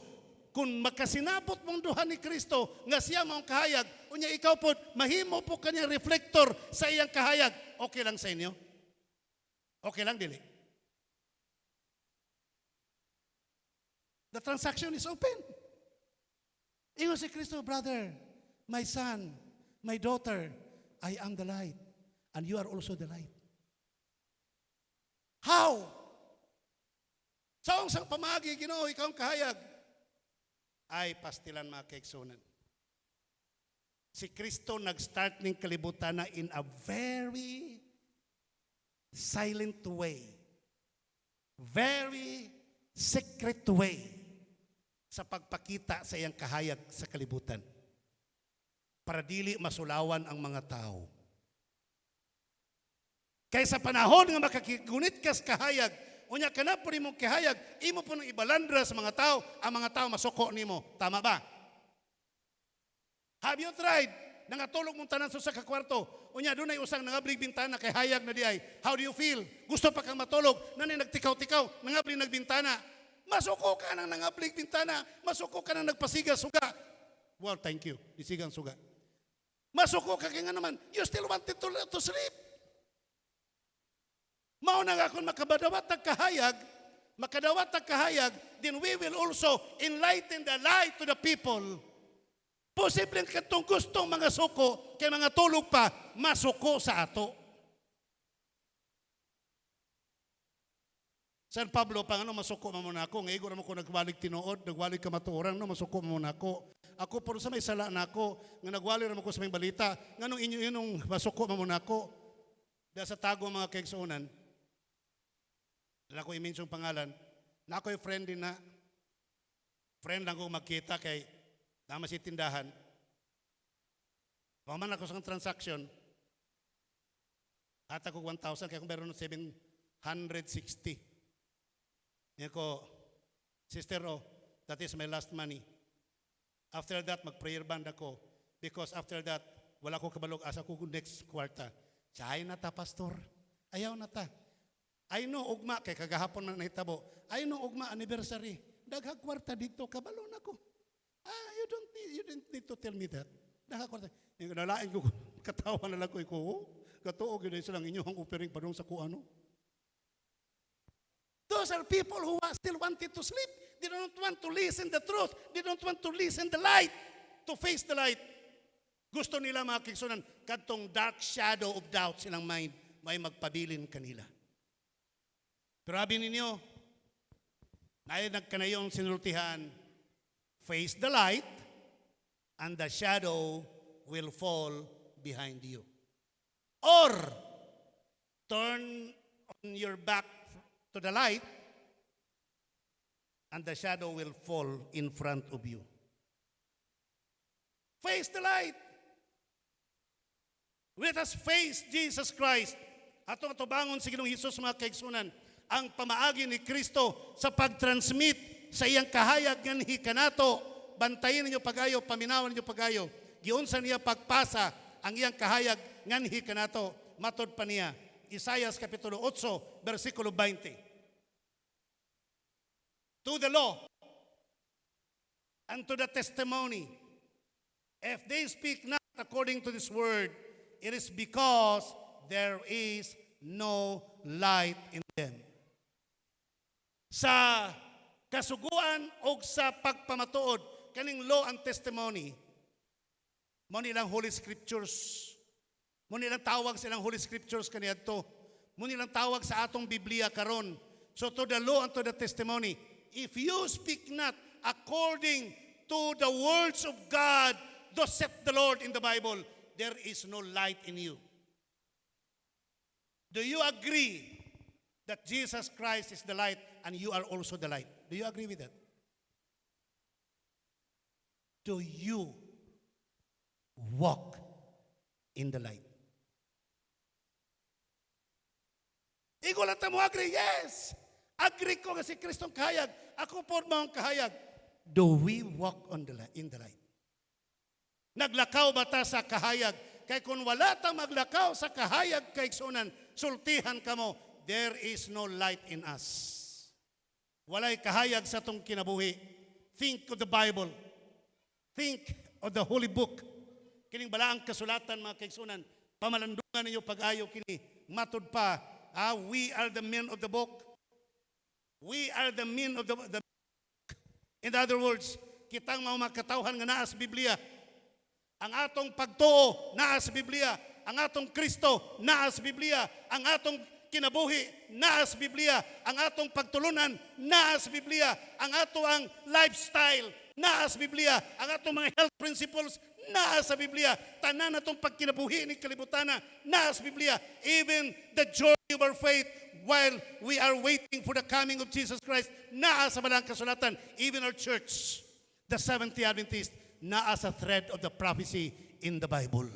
kung makasinabot mong duha ni Kristo nga siya mong kahayag, unya ikaw po, mahimo po kanyang reflector sa iyang kahayag. Okay lang sa inyo? Okay lang, dili? The transaction is open. Ingon si Kristo, brother, my son, my daughter, I am the light, and you are also the light. How? Saong sang pamagi, Ginoo, ikaw ang kahayag. Ay, pastilan mga kaigsunan. Si Kristo nag-start ng kalibutan na in a very silent way. Very secret way sa pagpakita sa iyang kahayag sa kalibutan. Para dili masulawan ang mga tao. Kaya sa panahon nga makakigunit ka sa kahayag, unya ka na po ni mong kahayag, imo po nang ibalandra sa mga tao, ang mga tao masuko nimo. Tama ba? Have you tried? Nangatulog mong tanan sa kakwarto. Unya, doon ay usang nangablig bintana kay hayag na di ay. How do you feel? Gusto pa kang matulog? Nanay nagtikaw-tikaw, nangablig nagbintana. Masuko ka nang nangablig bintana. Masuko ka nang nagpasiga-suga. Well, thank you. Isigang suga. Masuko ka kaya nga naman. You still wanted to sleep. Mao na nga kung makadawat ang kahayag, then we will also enlighten the light to the people. Posibleng katong gustong mga suko, kay mga tulog pa, masuko sa ato. San Pablo, pang ano, masuko muna ako. Ngayon mo ko nagwalig tinuod, nagwalig kamatuoran, no, masuko muna ako. Ako, pero sa may sala na ako, nga nagwalig naman ko sa may balita, nga nung inyo masuko muna ako. Dahil sa tago mga kaigsuunan, na ako i-mention pangalan, na ako yung friend din na, friend lang ko magkita kay naman si tindahan. Paman ako sa transaction, at ako 1,000, kaya kung meron 760. Yan ko, sister, that is my last money. After that, mag-prayer band ako. Because after that, wala ko kabalog asa ko next quarter. Siya, na ta, pastor. Ayaw na ta. I know, ugma, kay kagahapon na nahitabo. I know, ugma, anniversary. Daghag kwarta dito, kabalo na ko. You don't need to tell me that. Daghag kwarta. Yung nalain ko, katawa na lang ko, katuog yun silang inyong offering pa doon sa kuano. Those are people who still wanted to sleep. They don't want to listen the truth. They don't want to listen the light, to face the light. Gusto nila mga kigsunan, katong dark shadow of doubt silang mind, may magpabilin kanila. Pero sabi ninyo, nagkanayong sinultihan, face the light, and the shadow will fall behind you. Or, turn on your back to the light, and the shadow will fall in front of you. Face the light. Let us face Jesus Christ. Atong atubangon si Ginoong Hesus mga kaigsunan, ang pamaagi ni Kristo sa pag-transmit sa iyang kahayag ng hikanato. Bantayin ninyo pagayo, paminawan ninyo pagayo. Giunsa niya pagpasa ang iyang kahayag ng hikanato. Matod pa niya, Isaias Kapitulo 8, versikulo 20. To the law and to the testimony, if they speak not according to this word, it is because there is no light in them. Sa kasuguan o sa pagpamatuod, kaning law and testimony, mo nilang Holy Scriptures, mo nilang tawag silang Holy Scriptures kaniyadto, mo nilang tawag sa atong Biblia karon. So to the law and to the testimony, if you speak not according to the words of God, thus saith the Lord in the Bible, there is no light in you. Do you agree that Jesus Christ is the light and you are also the light? Do you agree with that? Do you walk in the light. Ikaw lang mo agree, yes. Agree ko nga si Kristong kahayag. Ako po mga kahayag. Do we walk in the light? Naglakaw ba ta sa kahayag? Kay kung wala ta maglakaw sa kahayag kay sunan, sultihan ka mo, there is no light in us. Walay kahayag sa tong kinabuhi. Think of the Bible. Think of the Holy Book. Kining balaang kasulatan mga kaigsunan, pamalandungan ninyo pag-ayo kini. Matud pa, we are the men of the book. We are the men of the book. In other words, kitang mga makatawhan nga naa sa Biblia. Ang atong pagtuo naa sa Biblia. Ang atong Kristo naa sa Biblia. Ang atong kinabuhi naa sa Biblia. Ang atong pagtulunan naa sa Biblia. Ang atong lifestyle naa sa Biblia. Ang atong mga health principles naa sa Biblia. Tanan natong pagkinabuhi ni kalibutana naa sa Biblia. Even the journey of our faith while we are waiting for the coming of Jesus Christ naa sa balang kasulatan. Even our church, the Seventh-day Adventist, naa sa thread of the prophecy in the Bible.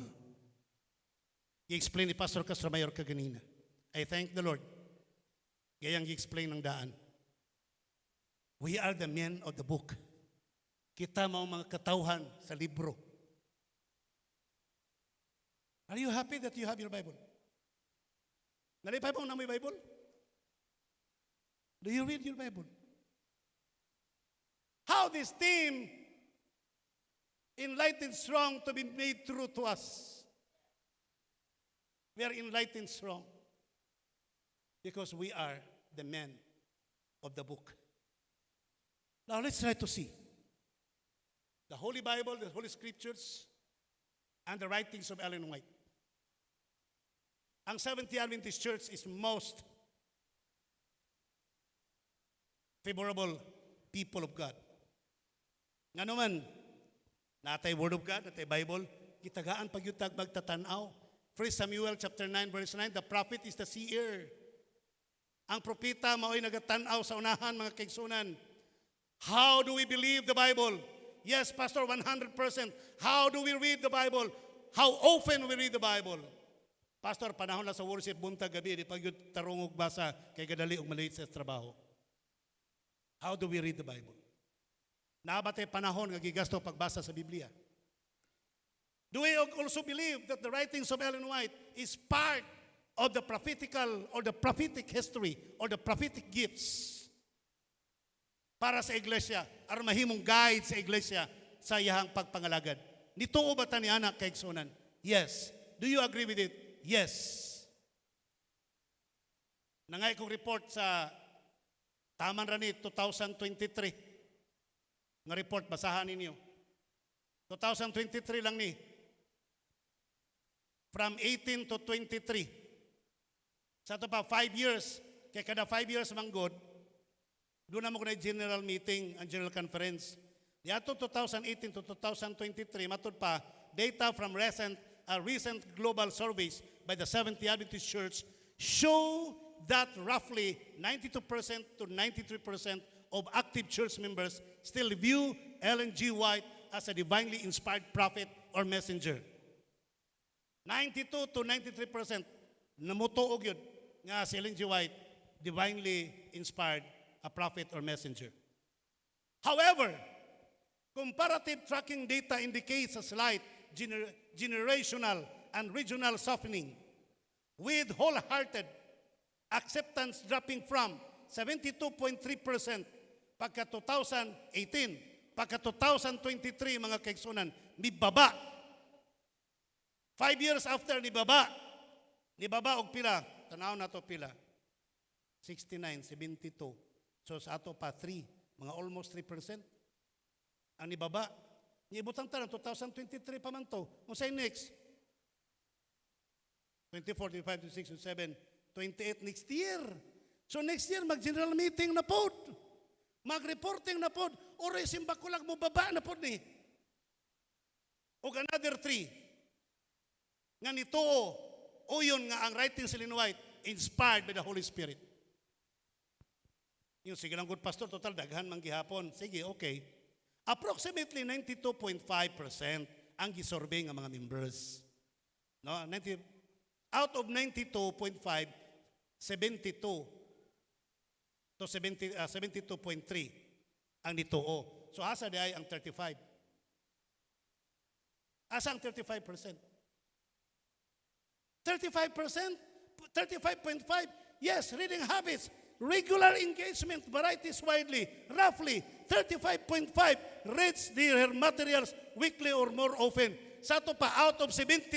I-explain ni Pastor Castro Mayor kaganina. I thank the Lord. Gayang i-explain ng daan. We are the men of the book. Kita mga katauhan sa libro. Are you happy that you have your Bible? Nalipay mo na may Bible? Do you read your Bible? How this team enlightened strong to be made true to us. We are enlightened strong because we are the men of the book. Now let's try to see the Holy Bible, the Holy Scriptures, and the writings of Ellen White. Ang Seventh-day Adventist Church is most favorable people of God. Nga naman, natay Word of God, natay Bible, gitagaan pagyutag magtatanaw. 1 Samuel chapter 9 verse 9, the prophet is the seer. Ang propeta mao'y nagatanaw sa unahan mga kaigsunan. How do we believe the Bible? Yes, Pastor, 100%. How do we read the Bible? How often we read the Bible? Pastor, panahon na sa worship buntag gabi, di pagyud tarungog basa kay gadali og maliit sa trabaho. How do we read the Bible? Nabatay panahon nga gigasto pagbasa sa Biblia. Do we also believe that the writings of Ellen White is part of the prophetical or the prophetic history or the prophetic gifts para sa iglesia, aron mahimong guide sa iglesia sa iyahang pagpangalagad? Nituo ba ta ni anak kaigsunan? Yes. Do you agree with it? Yes. Nangay kong report sa Taman Rani 2023. Nga report, basahan ninyo. 2023 lang ni. From 18 to 23. Sa ito pa, 5 years. Kaya kada 5 years manggod, doon na mo na general meeting, ang general conference. Yato 2018 to 2023, matud pa, data from recent global surveys by the Seventh-day Adventist Church show that roughly 92% to 93% of active church members still view Ellen G. White as a divinely inspired prophet or messenger. 92 to 93% namutuog yun nga si Ellen G. White divinely inspired a prophet or messenger. However, comparative tracking data indicates a slight generational and regional softening, with wholehearted acceptance dropping from 72.3% pagka 2018, pagka 2023 mga kaigsunan, nibaba. 5 years after nibaba og pila, tanaw na to pila, 69, 72. So sa ato pa 3, mga almost 3%. Ang nibaba, niibutang tanong, 2023 pa man to. Kung sa'yo next, 24, 25, 26, 27, 28 next year. So next year, mag-general meeting na po. Mag-reporting na po. O resimba ko lang mo baba na po ni. O another 3. Nga nito, o yun nga ang writing sa Ellen White, inspired by the Holy Spirit. Yung sige lang, good pastor, total daghan man gihapon. Sige, okay. Approximately 92.5% ang gisurvey nga mga members. No, out of 92.5, 72 to 72.3 ang nituo. So asa di ay ang 35? Asa ang 35%? 35%? 35.5? Yes, reading habits, regular engagement, varieties widely, roughly 35.5 reads their materials weekly or more often. Sa ito pa, out of 72%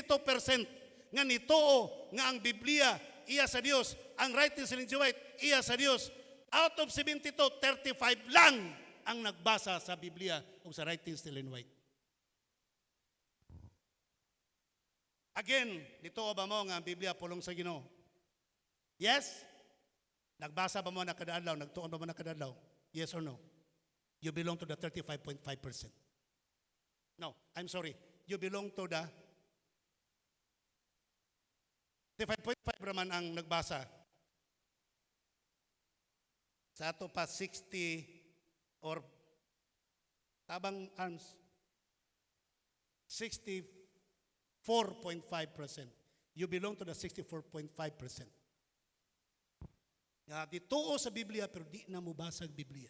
nga nitoo nga ang Biblia iya sa Dios, ang writings ni Ellen G. White iya sa Dios. Out of 72, 35 lang ang nagbasa sa Biblia o sa writings ni Ellen White. Again, nitoo ba mo nga ang Biblia pulong sa Ginoo? Yes? Nagbasa ba mo na kada adlaw? Nagtuon ba mo na kada adlaw? Yes or no? You belong to the 35.5%. No, I'm sorry. You belong to the 35.5 raman ang nagbasa. Sa ato pa 60 or tabang arms 64.5%. You belong to the 64.5%. Dituo sa Biblia pero di na mo basa ang Biblia.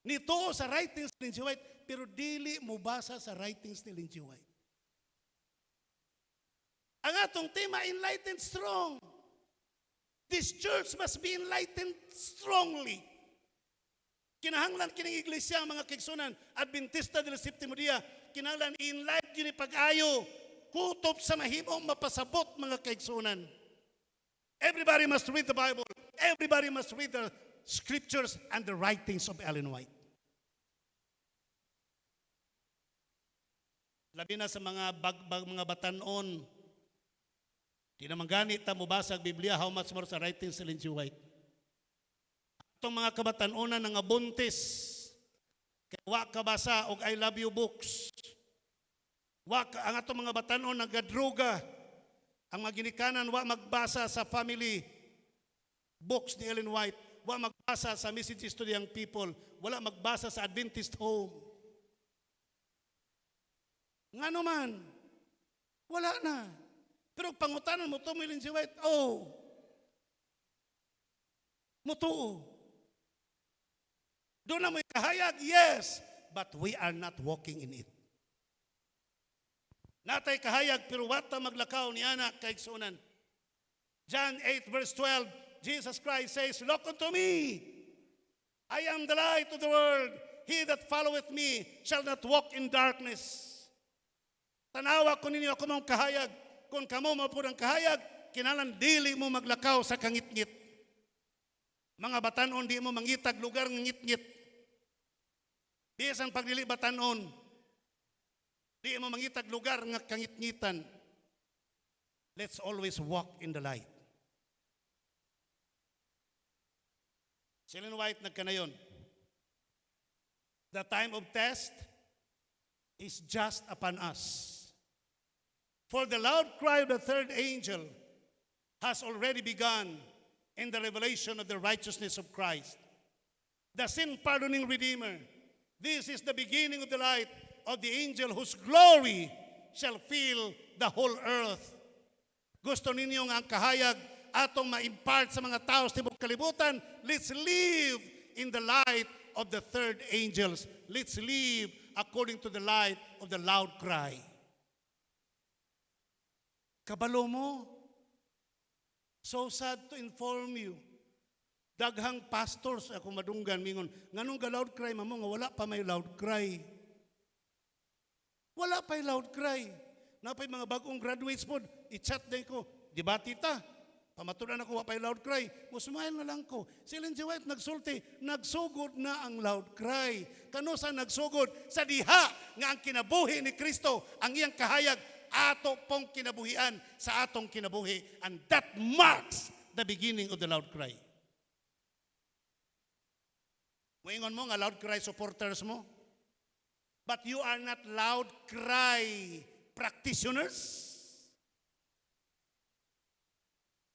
Nituo sa writings ni Ellen G. White pero dili mo basa sa writings ni Ellen G. White. Ang atong tema, enlightened strong. This church must be enlightened strongly. Kinahanglan kining iglesia mga kaigsunan, Adventista del Séptimo Día, kinahanglan i-enlighten yun pag-ayo, kutob sa mahimong mapasabot mga kaigsunan. Everybody must read the Bible. Everybody must read the scriptures and the writings of Ellen White. Labi na sa mga mga batanon, di naman ganit ta mubasa ang Biblia, how much more sa writings ni Ellen G. White. Itong mga kabatanunan nga buntis, kaya wa kabasa og I love you books. Ang atong mga batanon nagadruga, ang mga ginikanan wa magbasa sa family books ni Ellen White, wa magbasa sa Messages to the Young People, wala magbasa sa Adventist Home. Ngano man, wala na. Pero pangutanan mo to, Ellen G. White, mutuo. Doon na mo kahayag, yes, but we are not walking in it. Natay kahayag, pero wata maglakaw ni anak kaigsunan. John 8 verse 12, Jesus Christ says, look unto me. I am the light of the world. He that followeth me shall not walk in darkness. Tanawa ko ninyo ako mong kahayag. Kung kamo mo po ng kahayag, kinalan dili mo maglakaw sa kangit-ngit. Mga batanon, di mo mangitag lugar ng ngit-ngit. Bisan pagdili batanon, di mo mangitag lugar ng kangit-ngitan. Let's always walk in the light. Si Ellen White nagkanayon, the time of test is just upon us. For the loud cry of the third angel has already begun in the revelation of the righteousness of Christ, the sin-pardoning Redeemer. This is the beginning of the light of the angel whose glory shall fill the whole earth. Gusto ninyo nga ang kahayag atong ma-impart sa mga tao sa tibok kalibutan? Let's live in the light of the third angels. Let's live according to the light of the loud cry. Kabalo mo. So sad to inform you. Daghang pastors ako madunggan mingon, nganong ga loud cry mamo nga wala pa may loud cry. Wala pa may loud cry. Napay mga bagong graduates pod, i-chat din ko, di ba tita? Pamatudan ako wa pa may loud cry. Musmail na lang ko. Si Ellen G. White nagsulti, nagsugod na ang loud cry. Kano sa nagsugod? Sa diha nga ang kinabuhi ni Kristo, ang iyang kahayag, ato pong kinabuhian sa atong kinabuhi. And that marks the beginning of the loud cry. Moingon mo nga loud cry supporters mo. But you are not loud cry practitioners.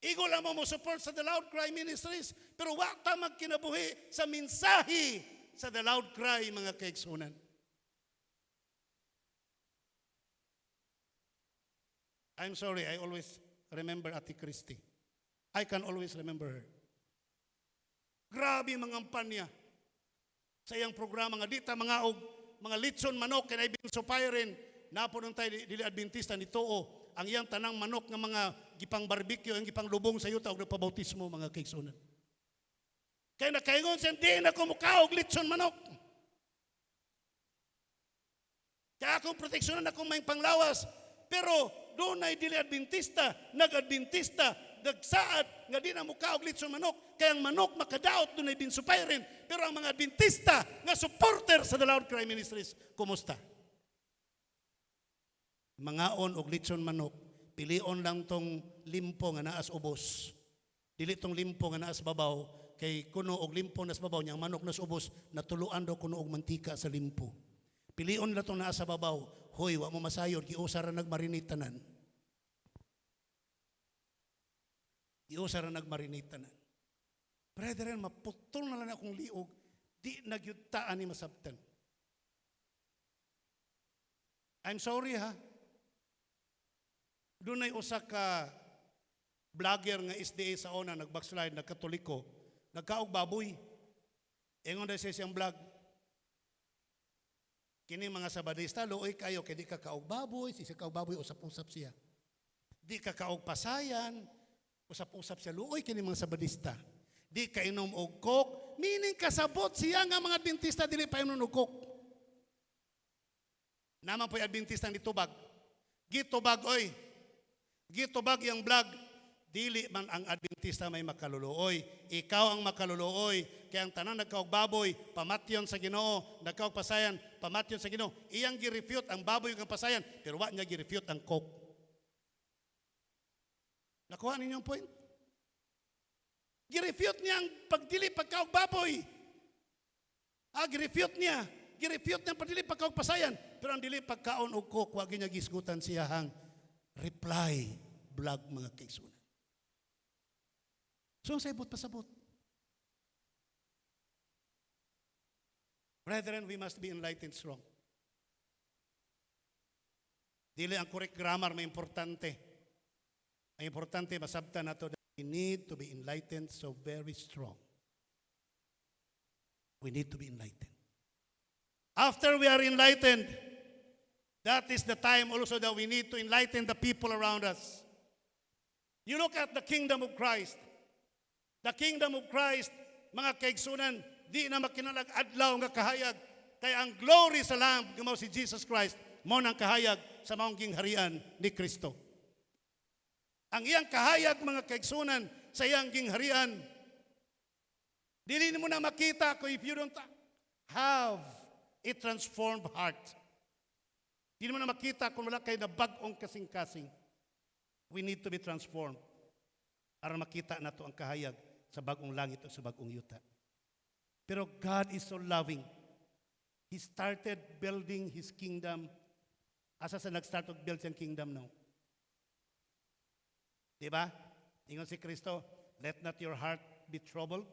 Igo lang mo support sa the loud cry ministries, pero wa ta magkinabuhi sa mensahe sa the loud cry mga kaigsunan. I'm sorry, I always remember Ate Christie. I can always remember her. Grabe mga niya sa iyang programa nga dita mga og mga litson manok kay ibig supairen napo nung tayo dili Adventista ni Too ang iyang tanang manok nga mga gipang barbecue ang gipang lubong sa yuta og nagpabautismo mga kaigsunan. Kaya nakaingon siya, di na kumukaog litson manok. Kaya akong proteksyonan akong may panglawas. Pero doon ay dili Adventista, nag-Adventista, nagsaad, nga di na mukaog litson manok. Kaya ang manok makadaot doon ay binsupairin. Pero ang mga Adventista, nga supporter sa The Loud Cry Ministries, kumusta? Mangaon og litson manok, pilion lang tong limpo nga naas ubos. Dili tong limpo nga naas babaw, kay kuno og limpo nas babaw niyang manok nas ubos natuluan daw kuno og mantika sa limpo. Pilion la tong naa sa babaw, hoy wa mo masayod giusa ra nagmarinate tanan. Giusa ra nagmarinate tanan. Brethren, maputol na lang akong liog, di nagyutaan ni masabtan. I'm sorry ha. Dunay usa ka vlogger nga SDA sa ona nag-backslide nagkatoliko. Nagkaog baboy. Ingon na siya siyang vlog. Kini mga Sabadista, looy kayo, kaya di ka kaog baboy, si kaog baboy, usap-usap siya. Di ka kaog pasayan, usap-usap siya, looy kini mga Sabadista. Di ka inom og coke, meaning kasabot siya nga mga Adventista, dili pa inom og coke. Naman po yung Adventista ni Tubag. Gitubag, oy. Gitubag yung vlog. Dili man ang Adventista may makaluluoy. Ikaw ang makaluluoy. Kaya ang tanan nagkaog baboy, pamatyon sa Ginoo. Nagkaog pasayan, pamatyon sa Ginoo. Iyang girefute ang baboy ng pasayan, pero wa niya girefute ang coke. Nakuha ninyo ang point? Girefute niya ang pagdili pagkaog baboy. Girefute niya. Girefute niya ang pagdili pagkaog pasayan. Pero ang dili pagkaon o coke, wa niya gisgutan siya hang reply vlog mga kaigsunan. So, sabot pasabot. Brethren, we must be enlightened strong. Dili ang correct grammar may importante. Ang importante, masabtan nato that we need to be enlightened so very strong. We need to be enlightened. After we are enlightened, that is the time also that we need to enlighten the people around us. You look at the kingdom of Christ. The kingdom of Christ, mga kaigsunan, di na makinalag adlaw nga kahayag. Kaya ang glory sa Lamb, gumaw si Jesus Christ, mo nang kahayag sa maong gingharian ni Kristo. Ang iyang kahayag, mga kaigsunan, sa iyang gingharian, dili mo na makita ko if you don't have a transformed heart. Dili mo na makita kung wala kayo na bagong kasing-kasing. We need to be transformed para makita nato ang kahayag sa bagong langit o sa bagong yuta. Pero God is so loving. He started building His kingdom. Asa sa nag-start to build siyang kingdom now? Diba? Ingon si Kristo, let not your heart be troubled.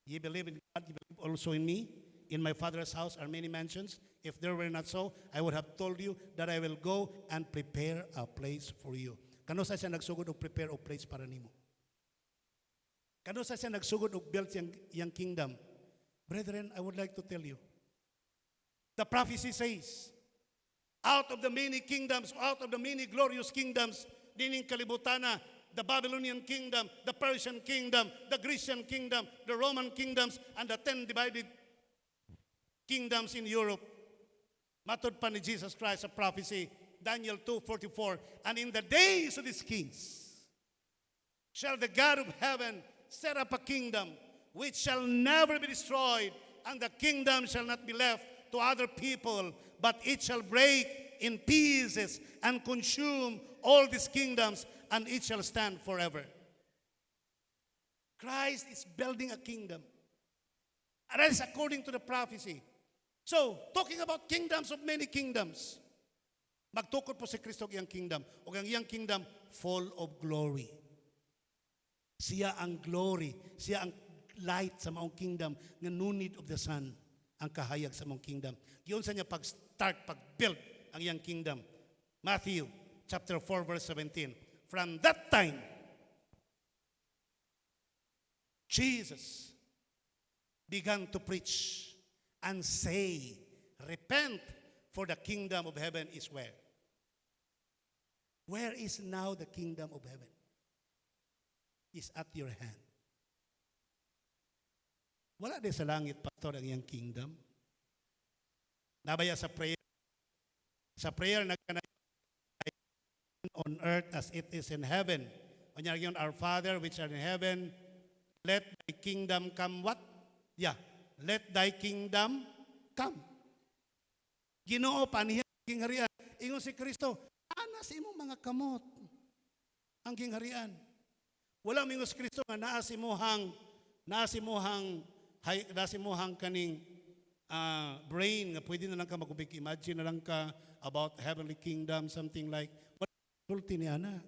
Ye believe in God, ye believe also in me. In my Father's house are many mansions. If there were not so, I would have told you that I will go and prepare a place for you. Kano sa siya nagsugod og prepare a place para nimo? Kano sa siya nagsugod og build yang kingdom? Brethren, I would like to tell you. The prophecy says, out of the many kingdoms, out of the many glorious kingdoms, dining kalibutana, the Babylonian kingdom, the Persian kingdom, the Grecian kingdom, the Roman kingdoms, and the 10 divided kingdoms in Europe. Matod pa ni Jesus Christ sa prophecy, Daniel 2:44, and in the days of these kings shall the God of heaven set up a kingdom which shall never be destroyed, and the kingdom shall not be left to other people, but it shall break in pieces and consume all these kingdoms, and it shall stand forever. Christ is building a kingdom. And that is according to the prophecy. So, talking about kingdoms of many kingdoms, magtukod po si Kristo ang iyang kingdom, o ang iyang kingdom full of glory. Siya ang glory, siya ang light sa maong kingdom, nga no need of the sun, ang kahayag sa maong kingdom. Giyon sa niya pag-start, pag-build ang iyang kingdom. Matthew chapter 4, verse 17. From that time, Jesus began to preach and say, repent, for the kingdom of heaven is where? Where is now the kingdom of heaven? Is at your hand. Wala din sa langit, pastor, ang iyang kingdom. Nabaya sa prayer. Sa prayer, on earth as it is in heaven. Onyan our Father which are in heaven, let thy kingdom come what? Yeah, let thy kingdom come. Ginoo panihan ang harian. Ingon si Kristo, anas imong mga kamot ang gingharian. Wala mingon si Kristo nga naasimuhang kaning brain nga pwede na lang ka magubig imagine na lang ka about heavenly kingdom, something like wala sulti niya na.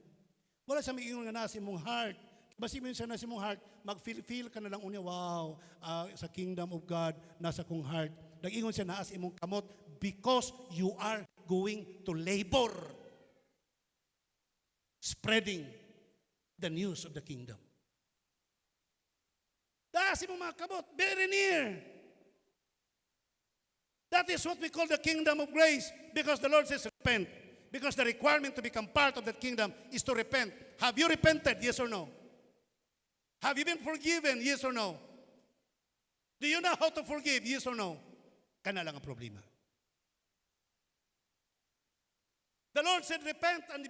Wala sa may ingon nga nasimong heart. Basi mo sa nasimong heart, mag-feel ka na lang unya, wow, sa kingdom of God, nasa kong heart. Nag-ingon siya naas imong kamot because you are going to labor spreading the news of the kingdom. Naas imong mga kamot, very near. That is what we call the kingdom of grace because the Lord says repent. Because the requirement to become part of that kingdom is to repent. Have you repented? Yes or no? Have you been forgiven? Yes or no? Do you know how to forgive? Yes or no? Kana lang ang problema. The Lord said, repent and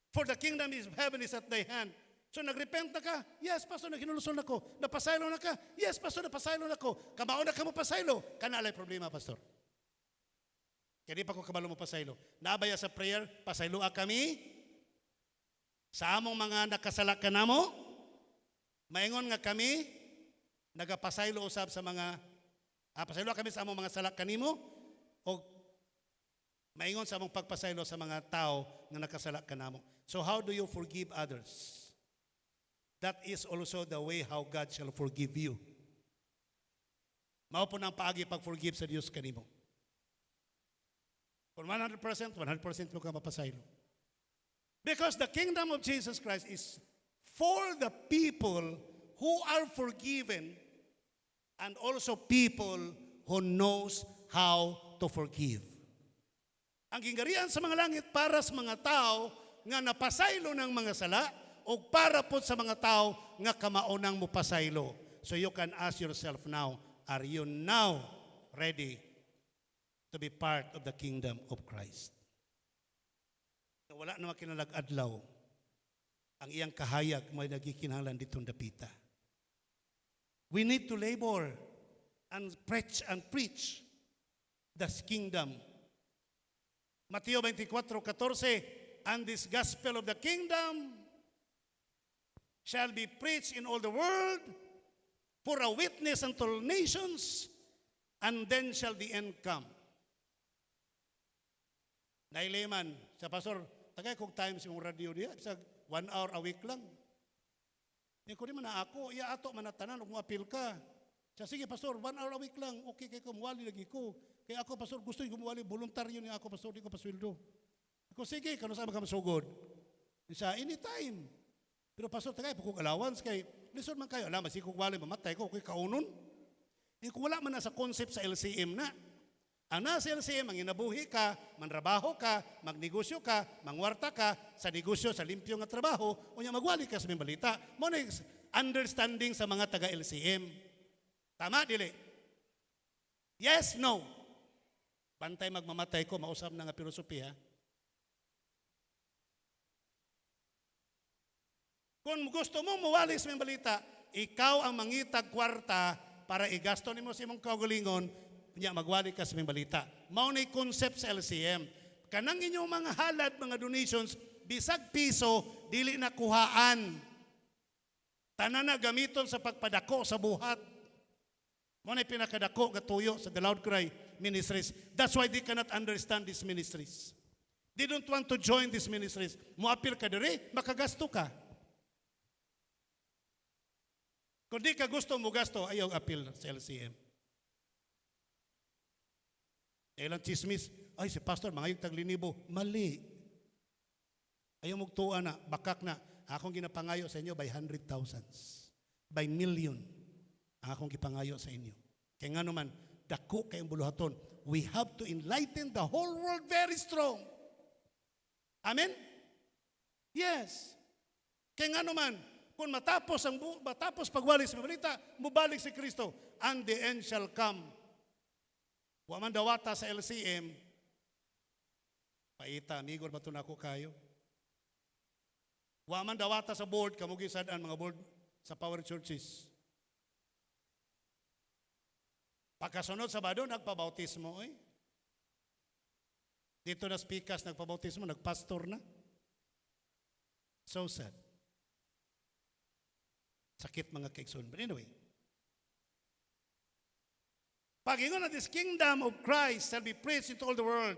for the kingdom of heaven is at thy hand. So nagrepent na ka? Yes, pastor, naghinuluson ako. Napasaylo na ka? Yes, pastor, napasaylo na ako. Kamao na ka mo pasaylo. Kana alay problema, pastor. Kaya di pa ko kabalo mo pasaylo. Nabaya sa prayer, pasaylo kami. Sa among mga nakasala ka na mo, maingon nga kami, nagapasaylo usab sa mga, pasaylo kami sa among mga salak kanimo, o maingon sa among pagpasaylo sa mga tao nga nakasala ka na mo. So how do you forgive others? That is also the way how God shall forgive you. Mao po nang paagi pag-forgive sa Dios kanimo. Kung 100%, 100% mo ka mapasaylo. Because the kingdom of Jesus Christ is for the people who are forgiven and also people who knows how to forgive. Ang gingarian sa mga langit para sa mga tao nga napasaylo ng mga sala o para po sa mga tao nga kamaunang mo pasaylo. So you can ask yourself now, are you now ready to be part of the kingdom of Christ? Wala naman kinalag-adlaw ang iyang kahayag may nagikinahanglan ditong dapita. We need to labor and preach the kingdom. Mateo 24:14, and this gospel of the kingdom shall be preached in all the world for a witness unto all nations, and then shall the end come. Naileman, sa pastor, tagay kong time sa mong radio diya, sa 1 hour a week lang. Hindi ko naman na ako, iya ato manatanan, kung apil ka. Siya, sige pastor, 1 hour a week lang, okay kay kumuwali lagi ko. Kaya ako pastor, gusto yung kumuwali, voluntaryo niya ako pastor, di ko paswildo. Ako, sige, kano sa makamasugod? Siya, anytime. Pero pastor, tagay, kung allowance kay, listen man kayo, alam, masig kung wali, mamatay ko, okay kaunon. Kung wala man na sa concept sa LCM na, ang nasa LCM, ang inabuhi ka, manrabaho ka, magnegosyo ka, mangwarta ka, sa negosyo, sa limpyo nga trabaho, o niya magwali ka sa mga balita. Muna understanding sa mga taga-LCM. Tama, dili? Yes, no. Bantay magmamatay ko, mausap na nga filosofiya. Kung gusto mo mawali sa mga balita, ikaw ang mangitag kwarta para igasto nimo sa imong kaugalingon, niya magwali ka sa mga balita. Mao ni concept sa LCM. Kanang inyong mga halad, mga donations, bisag piso, dili na kuhaan. Tanan na gamiton sa pagpadako sa buhat. Mao ni pinakadako nga tuyo sa The Loud Cry Ministries. That's why they cannot understand these ministries. They don't want to join these ministries. Muapil ka diri, makagasto ka. Kung di ka gusto mo gasto, ayaw apil sa LCM. Ilang chismis, ay si pastor, mga yung taglinibo. Mali. Ayaw mugtuan na, bakak na. Akong ginapangayo sa inyo by 100,000s. By million. Akong gipangayo sa inyo. Kaya nga naman, dako kayong buluhaton. We have to enlighten the whole world very strong. Amen? Yes. Kaya nga naman, kung matapos pagwalik sa balita, mubalik si Kristo, and the end shall come. Waman dawata sa LCM, paita, amigor ba ito na ako kayo? Waman dawata sa board, kamugisad ang mga board sa power churches. Pagkasunod sa bado, nagpabautismo. Dito na speakers, nagpabautismo, nagpastor na. So sad. Sakit mga kaigsoon. But anyway, pag-ingon na this kingdom of Christ shall be preached into all the world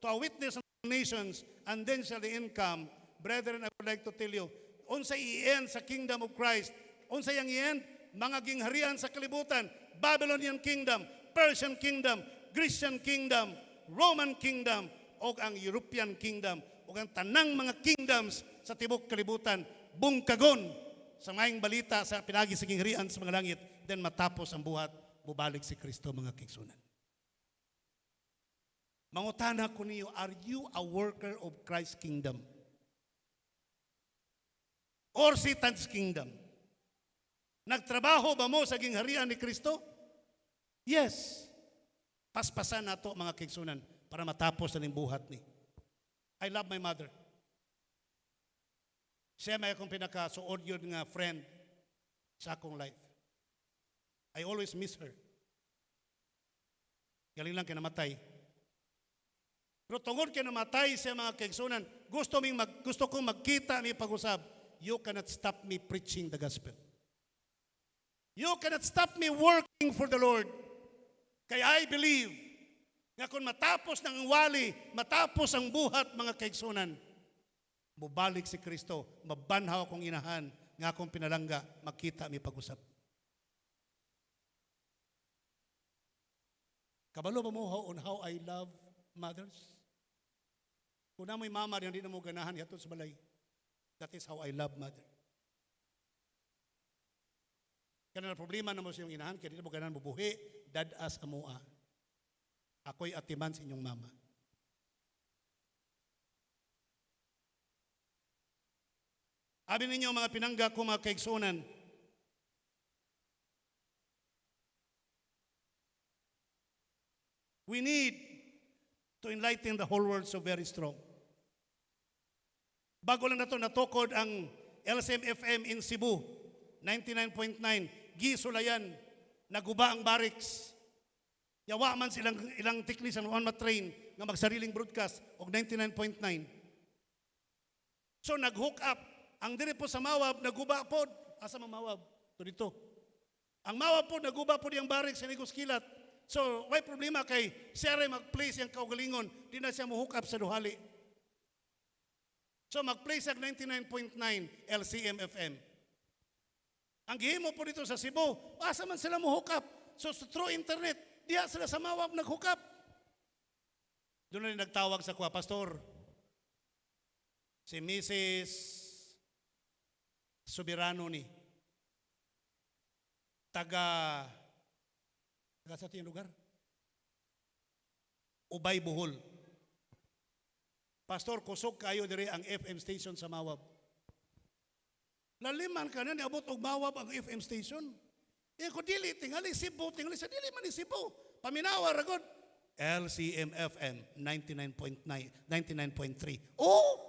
to a witness of the nations, and then shall the end come. Brethren, I would like to tell you, unsay i-end sa kingdom of Christ, unsay ang i-end, mga gingharian sa kalibutan, Babylonian kingdom, Persian kingdom, Grecian kingdom, Roman kingdom, o ang European kingdom, o ang tanang mga kingdoms sa tibok kalibutan, bungkagon sa maing balita sa pinagi sa gingharian sa mga langit, then matapos ang buhat, bubalik si Kristo mga kigsunan. Mangutana ko niyo, are you a worker of Christ's kingdom? Or Satan's kingdom? Nagtrabaho ba mo sa gingharian ni Kristo? Yes. Paspasan na to mga kigsunan para matapos na ng buhat ni. I love my mother. Siya may akong pinakasuod yun nga friend sa akong life. I always miss her. Galing lang kinamatay. Pero tungod kinamatay siya mga kaigsunan, gusto kong magkita ni pag-usap. You cannot stop me preaching the gospel. You cannot stop me working for the Lord. Kaya I believe nga kung matapos ng wali, matapos ang buhat mga kaigsunan, mubalik si Kristo, mabanhaw akong inahan, nga akong pinalangga, magkita mi pag-usap. Kabalo ba mo on how I love mothers? Kung na mo'y mama, hindi na mo ganahan yato sa balay. That is how I love mother. Kaya na problema na mo sa iyong inahan, kaya hindi na mo ganahan bubuhi, dadas amoa. Ako'y atiman sa inyong mama. Abi ninyo mga pinangga ko mga kaigsunan, we need to enlighten the whole world so very strong. Bago lang na ito, natukod ang LCM-FM in Cebu, 99.9, Gisulayan, naguba ang barracks. Yawa man silang ilang tiknis ang one matrain nga magsariling broadcast og 99.9. So nag-hook up. Ang diri po sa Mawab, naguba po. Asa mga Mawab? Ito dito. Ang Mawab po, naguba po diyang barracks sa Negros Kilat. So, may problema kay siya rin mag-place yung kaugalingon, di na siya mo-hook up sa duhali. So, mag-place ang 99.9 LCM-FM. Ang gihimo po dito sa Cebu, asa man sila mo-hook up? So, through internet, diya sila sa Mawab nag-hook up. Doon na rin nagtawag sa kuha, Pastor, si Mrs. Subirano ni, taga sa tiyong lugar? Ubay, Bohol. Pastor, kusog kayo dire ang FM station sa Mawab. Laliman ka na, niabot og Mawab ang FM station. Kung dili, tingali Cebu, tingali sa dili man ni Cebu. Paminawa, ragod. LCM-FM 99.9, 99.3. Oh!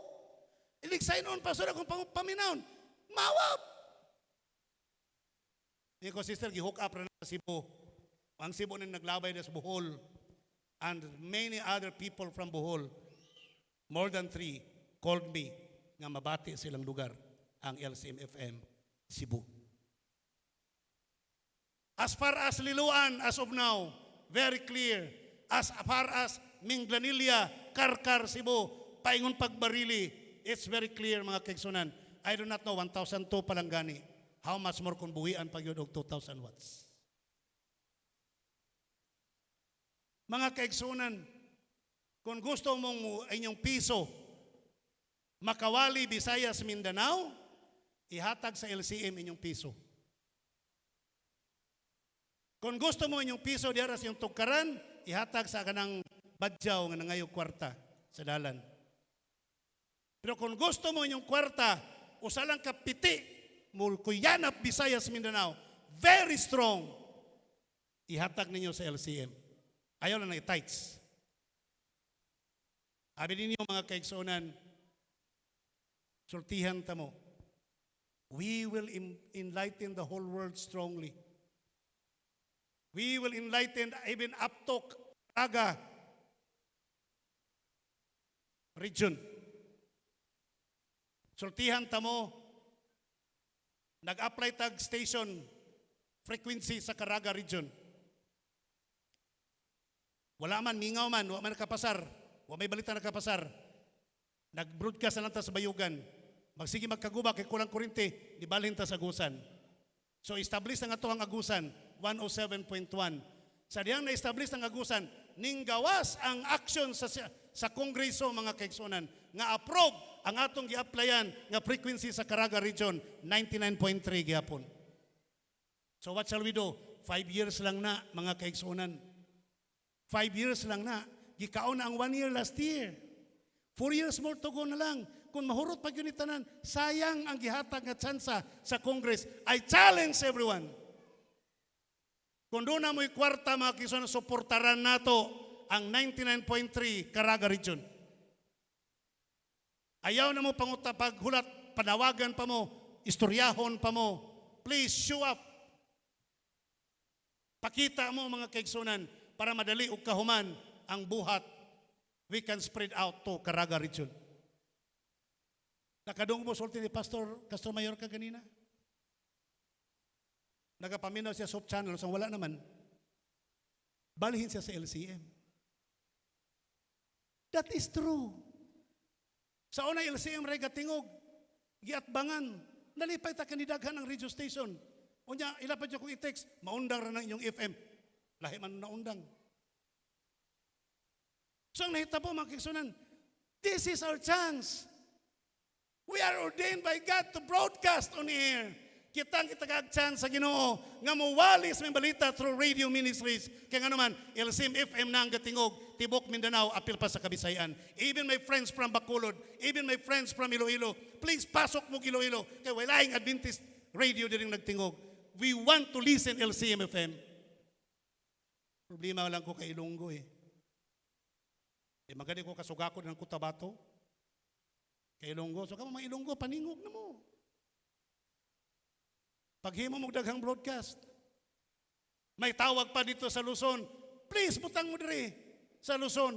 Iliksay noon, Pastor, akong paminawon. Mawab! Iko, sister, gi-hook up rin sa Cebu. Ang Cebu na naglabay na sa Bohol, and many other people from Bohol, more than 3, called me nga mabati silang lugar, ang LCM-FM Cebu. As far as Liloan, as of now, very clear. As far as Minglanilla, Karkar, Cebu, Paingon Pagbarili, it's very clear mga kaigsunan. I do not know, 1,002 palang gani. How much more kung buhian pag yun og 2,000 watts? Mga kaigsunan, Kung gusto mong inyong piso makawali Visayas, Mindanao, ihatag sa LCM inyong piso. Kung gusto mo inyong piso diara sa inyong tugkaran, ihatag sa kanang badyaw nga nangayog kwarta sa dalan. Pero kung gusto mo inyong kwarta, usalang kapiti, mulkuyanap Visayas, Mindanao, very strong, ihatag ninyo sa LCM. Ayaw na i-tights. Abi ninyo mga kaigsunan, sultihan ta mo. We will enlighten the whole world strongly. We will enlighten even up to Caraga region. Sultihan ta mo, nag-apply tag station frequency sa Caraga region. Wala man, mingaw man, wala man nakapasar. Wala may balita nakapasar. Nag-broadcast na lang ta sa bayugan. Magsige magkaguba kay kulang kurente, di balhin ta sa agusan. So establish na nga to ang agusan, 107.1. Sa diyang na-establish ng agusan, ning gawas ang action sa Kongreso mga kaigsunan, nga approve ang atong gi-applyan nga frequency sa Caraga region, 99.3 gihapon. So what shall we do? 5 years lang na mga kaigsunan. 5 years lang na. Gikaon na ang 1 year last year. 4 years more to go na lang. Kung mahurot pag yun itanan, sayang ang gihatag nga tsansa sa Congress. I challenge everyone. Kung doon na mo'y kwarta mga kaigsunan, suportaran nato ang 99.3 Caraga region. Ayaw na mo paghulat, panawagan pa mo, istoryahon pa mo. Please show up. Pakita mo mga kaigsunan para madali og kahuman ang buhat. We can spread out to Caraga region. Nakadung mo sulti ni Pastor Mayor ka ganina? Nagapaminaw siya soft channel, so wala naman. Balhin siya sa LCM. That is true. Sa una LCM ray gatingog, giatbangan, nalipay ta kanidaghan ang radio station. Unya, ilapad niyo kung i-text, maundang ra ng inyong FM. Lahi man naundang. So ang nahita po mga kaigsunan, this is our chance. We are ordained by God to broadcast on air. Kitang kitagag-chance sa Ginoo nga muwalis may balita through radio ministries. Kaya nga naman, LCM FM na ang gatingog, Tibok, Mindanao, apil pa sa Kabisayan. Even my friends from Bacolod, even my friends from Iloilo, please pasok mo Iloilo. Kaya walaing Adventist radio din nagtingog. We want to listen LCM FM. Problema lang ko kay Ilonggo eh. Magani ko kasugako ng Cotabato. Kay Ilonggo. So kamo mga Ilonggo, paningog na mo. Paghimo mo daghang broadcast. May tawag pa dito sa Luzon. Please, butang mo diri sa Luzon.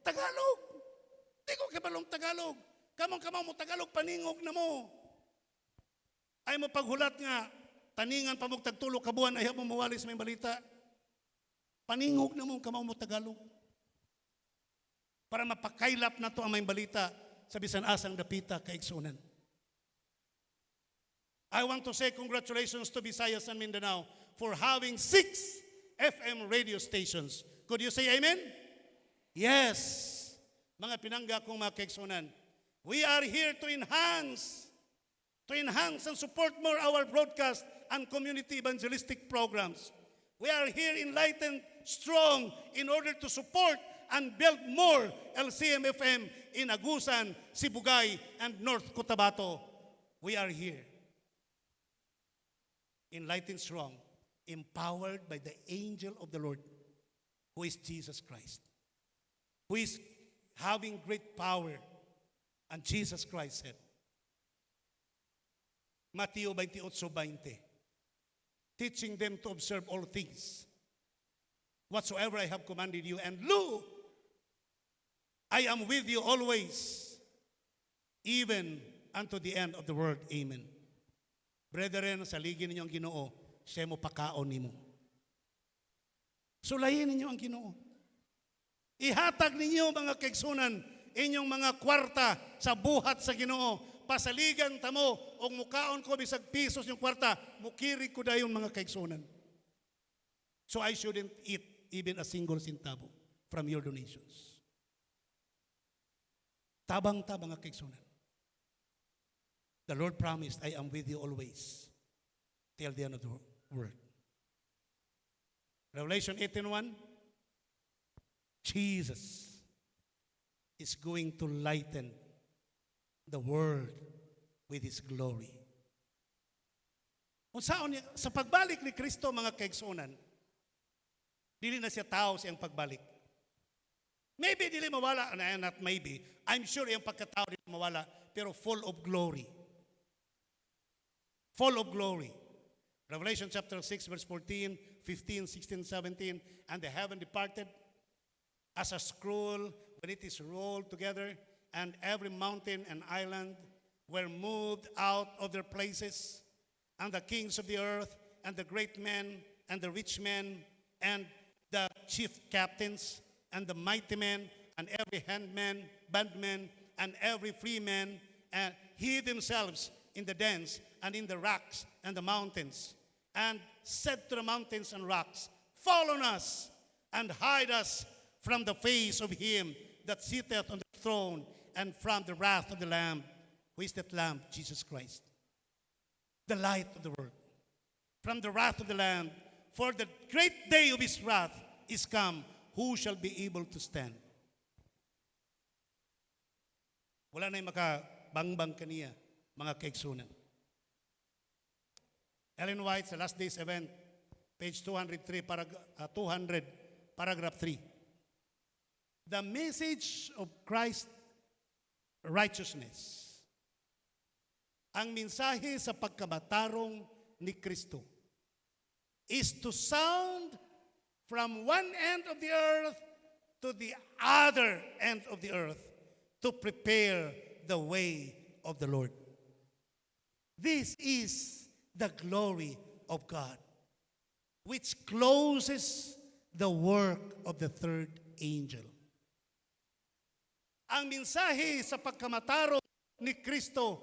Tagalog. Di ko kibalong Tagalog. Kamong mo Tagalog, paningog na mo. Ay mo paghulat nga, taningan pa mo tagtulo kabuan, ayaw mo mawalis may balita. Paningog na mo, kamong mo Tagalog. Para mapakailap na to ang may balita sa bisan asang dapita kaigsunan. I want to say congratulations to Visayas and Mindanao for having 6 FM radio stations. Could you say amen? Yes. Mga pinangga kong mga kaigsunan, we are here to enhance and support more our broadcast and community evangelistic programs. We are here enlightened, strong, in order to support and build more LCM FM in Agusan, Sibugay, and North Cotabato. We are here. Enlightened, strong, empowered by the angel of the Lord, who is Jesus Christ, who is having great power. And Jesus Christ said, Matthew 28:20, teaching them to observe all things, whatsoever I have commanded you, and lo, I am with you always, even unto the end of the world. Amen. Brethren, saligin ninyo ang Ginoo, siya mo pakaon nimo. Sulayin ninyo ang Ginoo. Ihatag ninyo mga kaigsunan, inyong mga kwarta sa buhat sa Ginoo. Pasaligan tamo, o mukaon ko bisag pisos yung kwarta, mukiri ko dayon mga kaigsunan. So I shouldn't eat even a single centavo from your donations. Tabang-tabang nga kaigsunan. The Lord promised, I am with you always till the end of the world. Revelation 18:1, Jesus is going to lighten the world with His glory. Kung saan sa pagbalik ni Kristo, mga kaigsunan, dili na siya tao siyang pagbalik. Maybe dili mawala, not maybe, I'm sure yung pagkatao dili mawala, pero full of glory. Full of glory. Revelation chapter 6, verse 14, 15, 16, 17, and the heaven departed as a scroll when it is rolled together, and every mountain and island were moved out of their places, and the kings of the earth, and the great men, and the rich men, and the chief captains, and the mighty men, and every bondman, and every free man, and hid themselves in the dens, and in the rocks, and the mountains, and said to the mountains and rocks, fall on us, and hide us from the face of him that sitteth on the throne, and from the wrath of the Lamb. Who is that Lamb? Jesus Christ, the light of the world. From the wrath of the Lamb, for the great day of his wrath is come. Who shall be able to stand? Wala na yung makabangbang kaniya, mga kaigsunan. Ellen White, sa Last Days Event, page 200, paragraph 3. The message of Christ's righteousness, ang mensahe sa pagkamatarong ni Kristo, is to sound from one end of the earth to the other end of the earth to prepare the way of the Lord. This is the glory of God, which closes the work of the third angel. Ang mensahe sa pagkamatarong ni Kristo,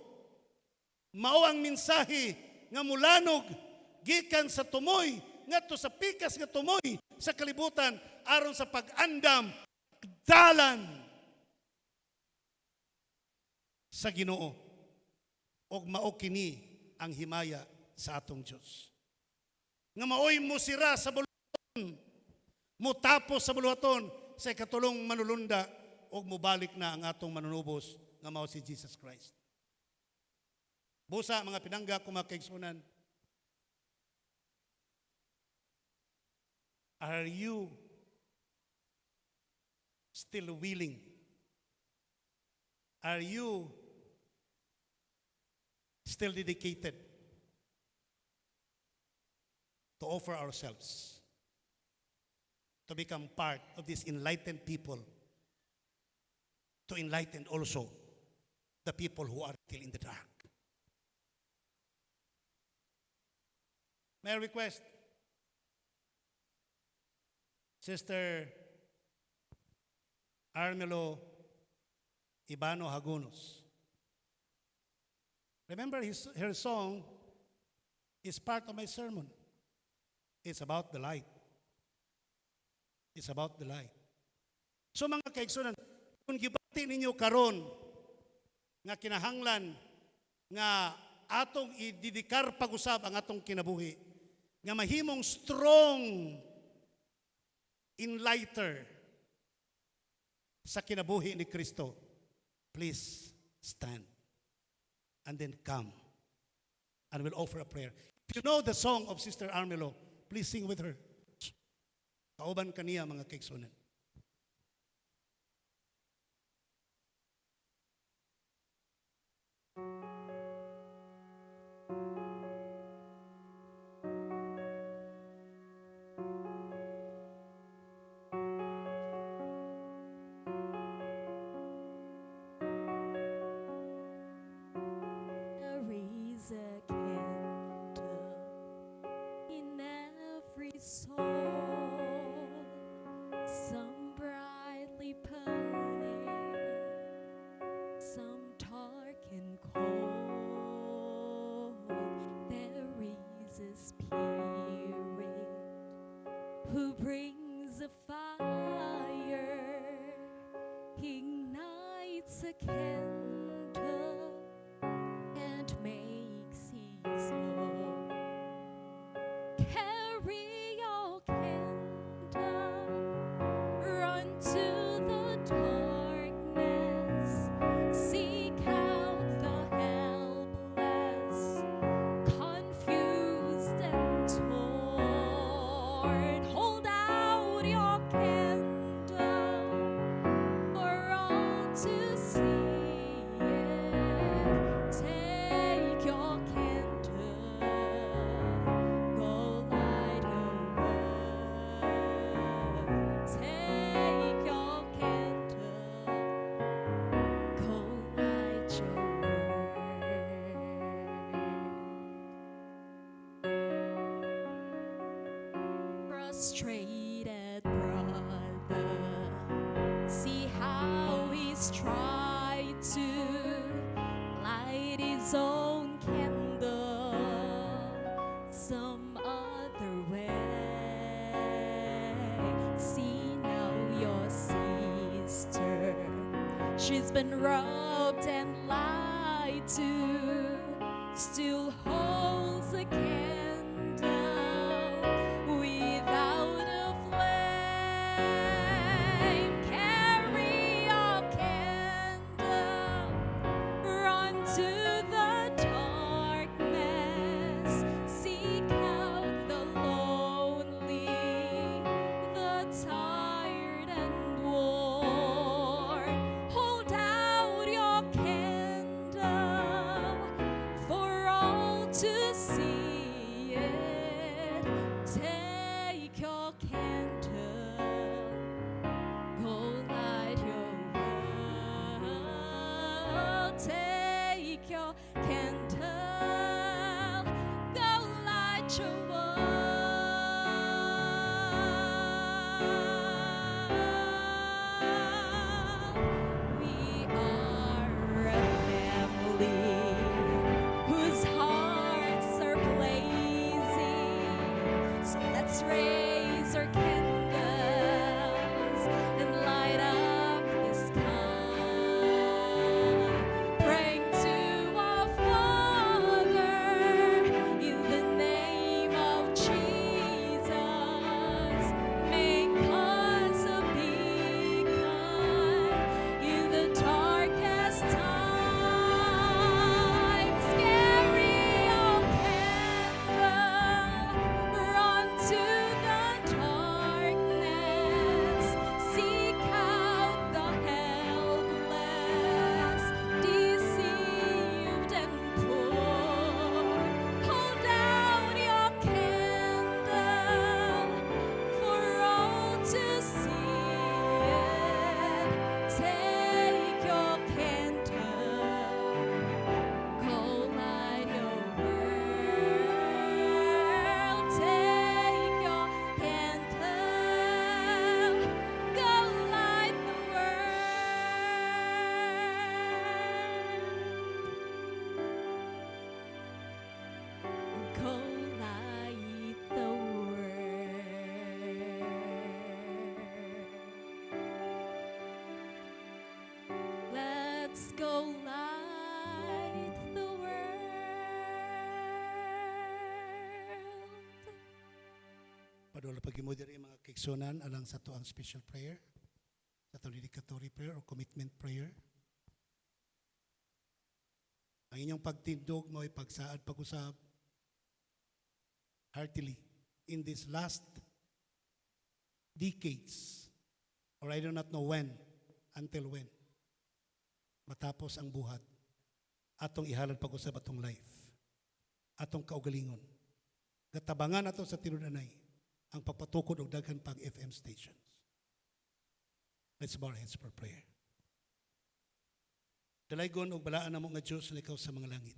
mao ang mensahe nga mulanog gikan sa tumoy ngadto sa pikas nga tumoy sa kalibutan aron sa pag-andam dalan sa Ginoo, og mao kini ang himaya sa atong Dios. Nga maoy mo sira sa buluhaton, mo tapos sa buluhaton sa ikatulong manulunda, og mubalik na ang atong manunubos nga mao si Jesus Christ. Busa mga pinangga ko mga kaigsunan, are you still willing? Are you still dedicated to offer ourselves to become part of this enlightened people, to enlighten also the people who are still in the dark? May I request Sister Armelo Ibano Hagunos. Remember, her song is part of my sermon. It's about the light. It's about the light. So mga kaigsunan, kung gibati ninyo karon nga kinahanglan nga atong ididikar pag-usab ang atong kinabuhi, nga mahimong strong enlighter sa kinabuhi ni Kristo, please stand and then come and we'll offer a prayer. If you know the song of Sister Armelo, please sing with her. Kauban kaniya mga kaigsunan. Some brightly burning, some dark and cold. There is a spirit who brings a fire, ignites a candle. candle and makes his home. Carry your candle, run to the darkness, seek out the helpless, confused and torn. Hold out your candle for all to see it. Take your candle, go light your world. Take your candle, go light your world. Frustrated brother, see how he's tried to light his own candle some other way. See now your sister, she's been robbed and lied to, still holds a candle without a flame. Carry your candle, run to the darkness, seek out the lonely, the tired and worn. Hold out your candle for all to see it. Take your candle, go light your world. Take your candle, go light your world. We are a family whose hearts are blazing. So let's raise our candles and light up the sky. Praying to our Father in the name of Jesus. Make us a beacon in the darkest times. Carry your candle, run to the darkness, seek out the helpless, deceived and poor. Hold out your candle for all to see it. Take your candle, go light your world. Take your candle, go light the world. Go light the world. Let's go light the world. Padula pagi mo diri mga kaiksonan alang sa tuang special prayer, sa tuang dedicatory prayer or commitment prayer. Ang inyong pagtindog mo ay pagsaad pag-usab heartily in this last decades, or I do not know when, until when, matapos ang buhat, atong ihalad pag-usab atong life, atong kaugalingon. Gatabangan ato sa tinunanay ang pagpatukod og daghan pag FM stations. Let's bow our heads for prayer. Dalaygon og balaan namo nga Dios na ikaw sa mga langit.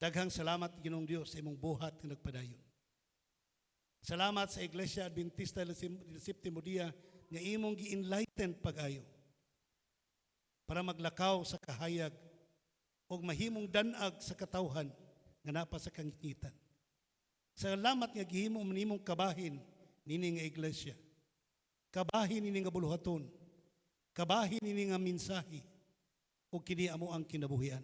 Daghang salamat Ginoong Dios sa imong buhat nga nagpadayon. Salamat sa Iglesia Adventista del Séptimo Día nga imong gi-enlighten pag-ayo para maglakaw sa kahayag o mahimong danag sa katawhan nga napa sa kangitan. Salamat nga gihimo manimong kabahin nini nga iglesia. Kabahin nini nga buluhaton. Kabahin nini nga mensahe. o kini amo ang kinabuhian.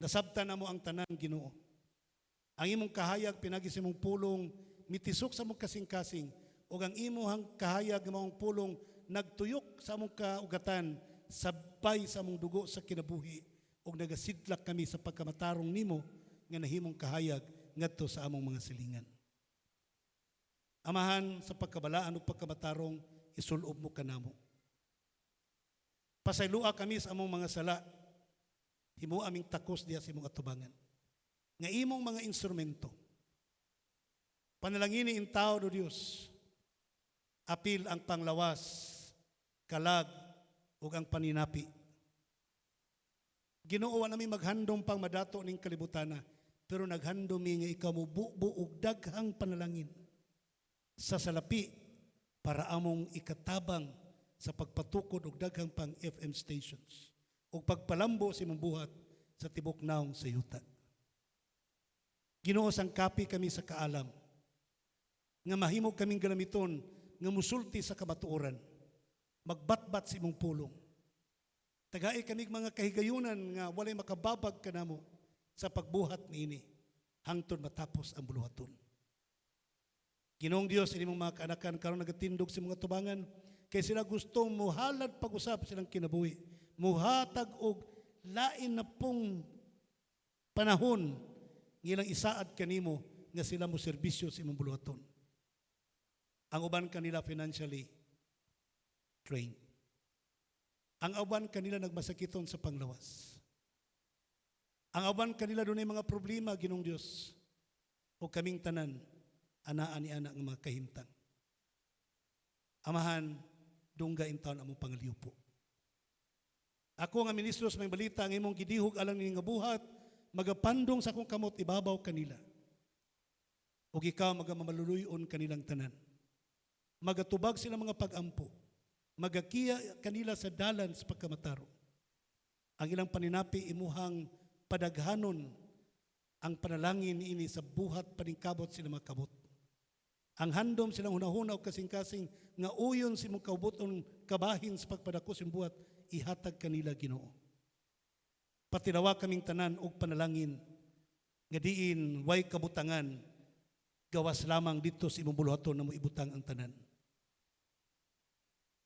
Nasabtan amo ang tanan, Ginoo. Ang imong kahayag pinagi sa imong pulong mitisok sa imong kasing-kasing ug ang imong kahayag nga mong pulong nagtuyok sa among kaugatan sabay sa among dugo sa kinabuhi ug nagasidlak kami sa pagkamatarong nimo nga nahimong kahayag ngadto sa among mga silingan. Amahan, sa pagkabalaan ug pagkamatarong isulob mo kanamo. Pasaylua kami sa among mga sala, himo aming takos diha sa imong atubangan. Nga imong mga instrumento. Panalangini in tao do Dios. Apil ang panglawas, kalag, ug ang paninapi. Ginoo wa nami maghandom pang madato ning kalibutana, pero naghandom mi nga ikaw mo buog daghang panalangin sa salapi para among ikatabang sa pagpatukod og daghang pang FM stations ug pagpalambo sa imong buhat sa tibok naong sa yuta. Ginoo, sangkapi kami sa kaalam nga mahimo kaming galamiton nga musulti sa kamatuoran, magbatbat sa imong pulong. Tagai kami mga kahigayunan nga walay makababag kanamo sa pagbuhat niini hangtod matapos ang buluhaton. Ginoong Dios, ini mong mga kaanakan karon nagatindog sa mga tubangan kay sila gustong muhalad pag-usap silang kinabuhi, muhatag og lain na pong panahon ngilang isaad kanimo nga sila mo serbisyo sa imong buluhaton. Ang uban kanila financially trained. Ang uban kanila nagmasakiton sa panglawas. Ang uban kanila dunay mga problema, Ginoong Dios, o kaming tanan anaan ni anak ng mga kahimtang. Amahan, dungga in taon among pangaliw po. Ako nga ministro sa may balita, ang imong gidihog alang ni nga buhat, magapandong sa akong kamot, ibabaw kanila. O ikaw magamamaluluyon kanilang tanan. Magatubag sila mga pag-ampo. Magakiya kanila sa dalan sa pagkamataro. Ang ilang paninapi imuhang padaghanon ang panalangin ini sa buhat paningkabot sila makabot. Ang handom silang hunahuna o kasing-kasing nga uyon si mong kaubuton kabahin sa pagpadako sa buhat, ihatag kanila, Ginoo. Patinawa kaming tanan og panalangin nga diin way kabutangan gawas lamang dito sa imong buluhaton na mo ibutang ang tanan.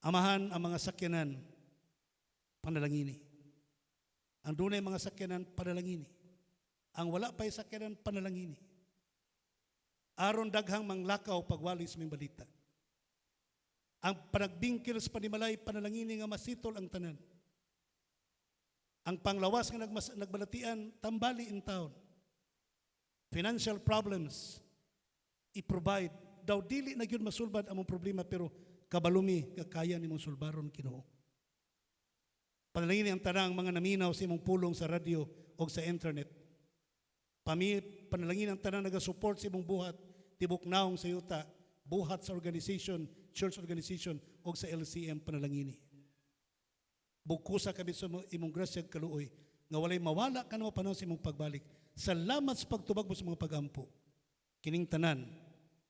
Amahan ang mga sakyanan panalangini. Ang dunay mga sakyanan panalangini. Ang wala pa'y sakyanan panalangini. Aron daghang manglakaw pagwalis ming balita. Ang panagbingkil sa panimalay panalangini nga masitol ang tanan. Ang panglawas nga nagbalatian tambali in town. Financial problems i-provide. Daw dili na gyud masulbad among problema pero kabalumi kaya nimong sulbaron, Ginoo. Panalangini ang tanang mga naminaw sa imong pulong sa radyo o sa internet. Panalangin ang tanan naga-support sa imong buhat, tibok naong sa yuta, buhat sa organization, church organization, o sa LCM panalangini. Bugkusa kami sa imong grasya kaluoy, nga walay mawala ka na panahon sa imong pagbalik. Salamat sa pagtubag mo sa mga pag-ampo. Kining tanan,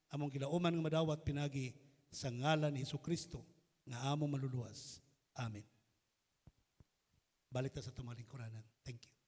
among gilauman nga madawat pinagi sa ngalan ni Jesucristo, nga among maluluwas. Amen. Balik ta sa tumalingkuranan. Thank you.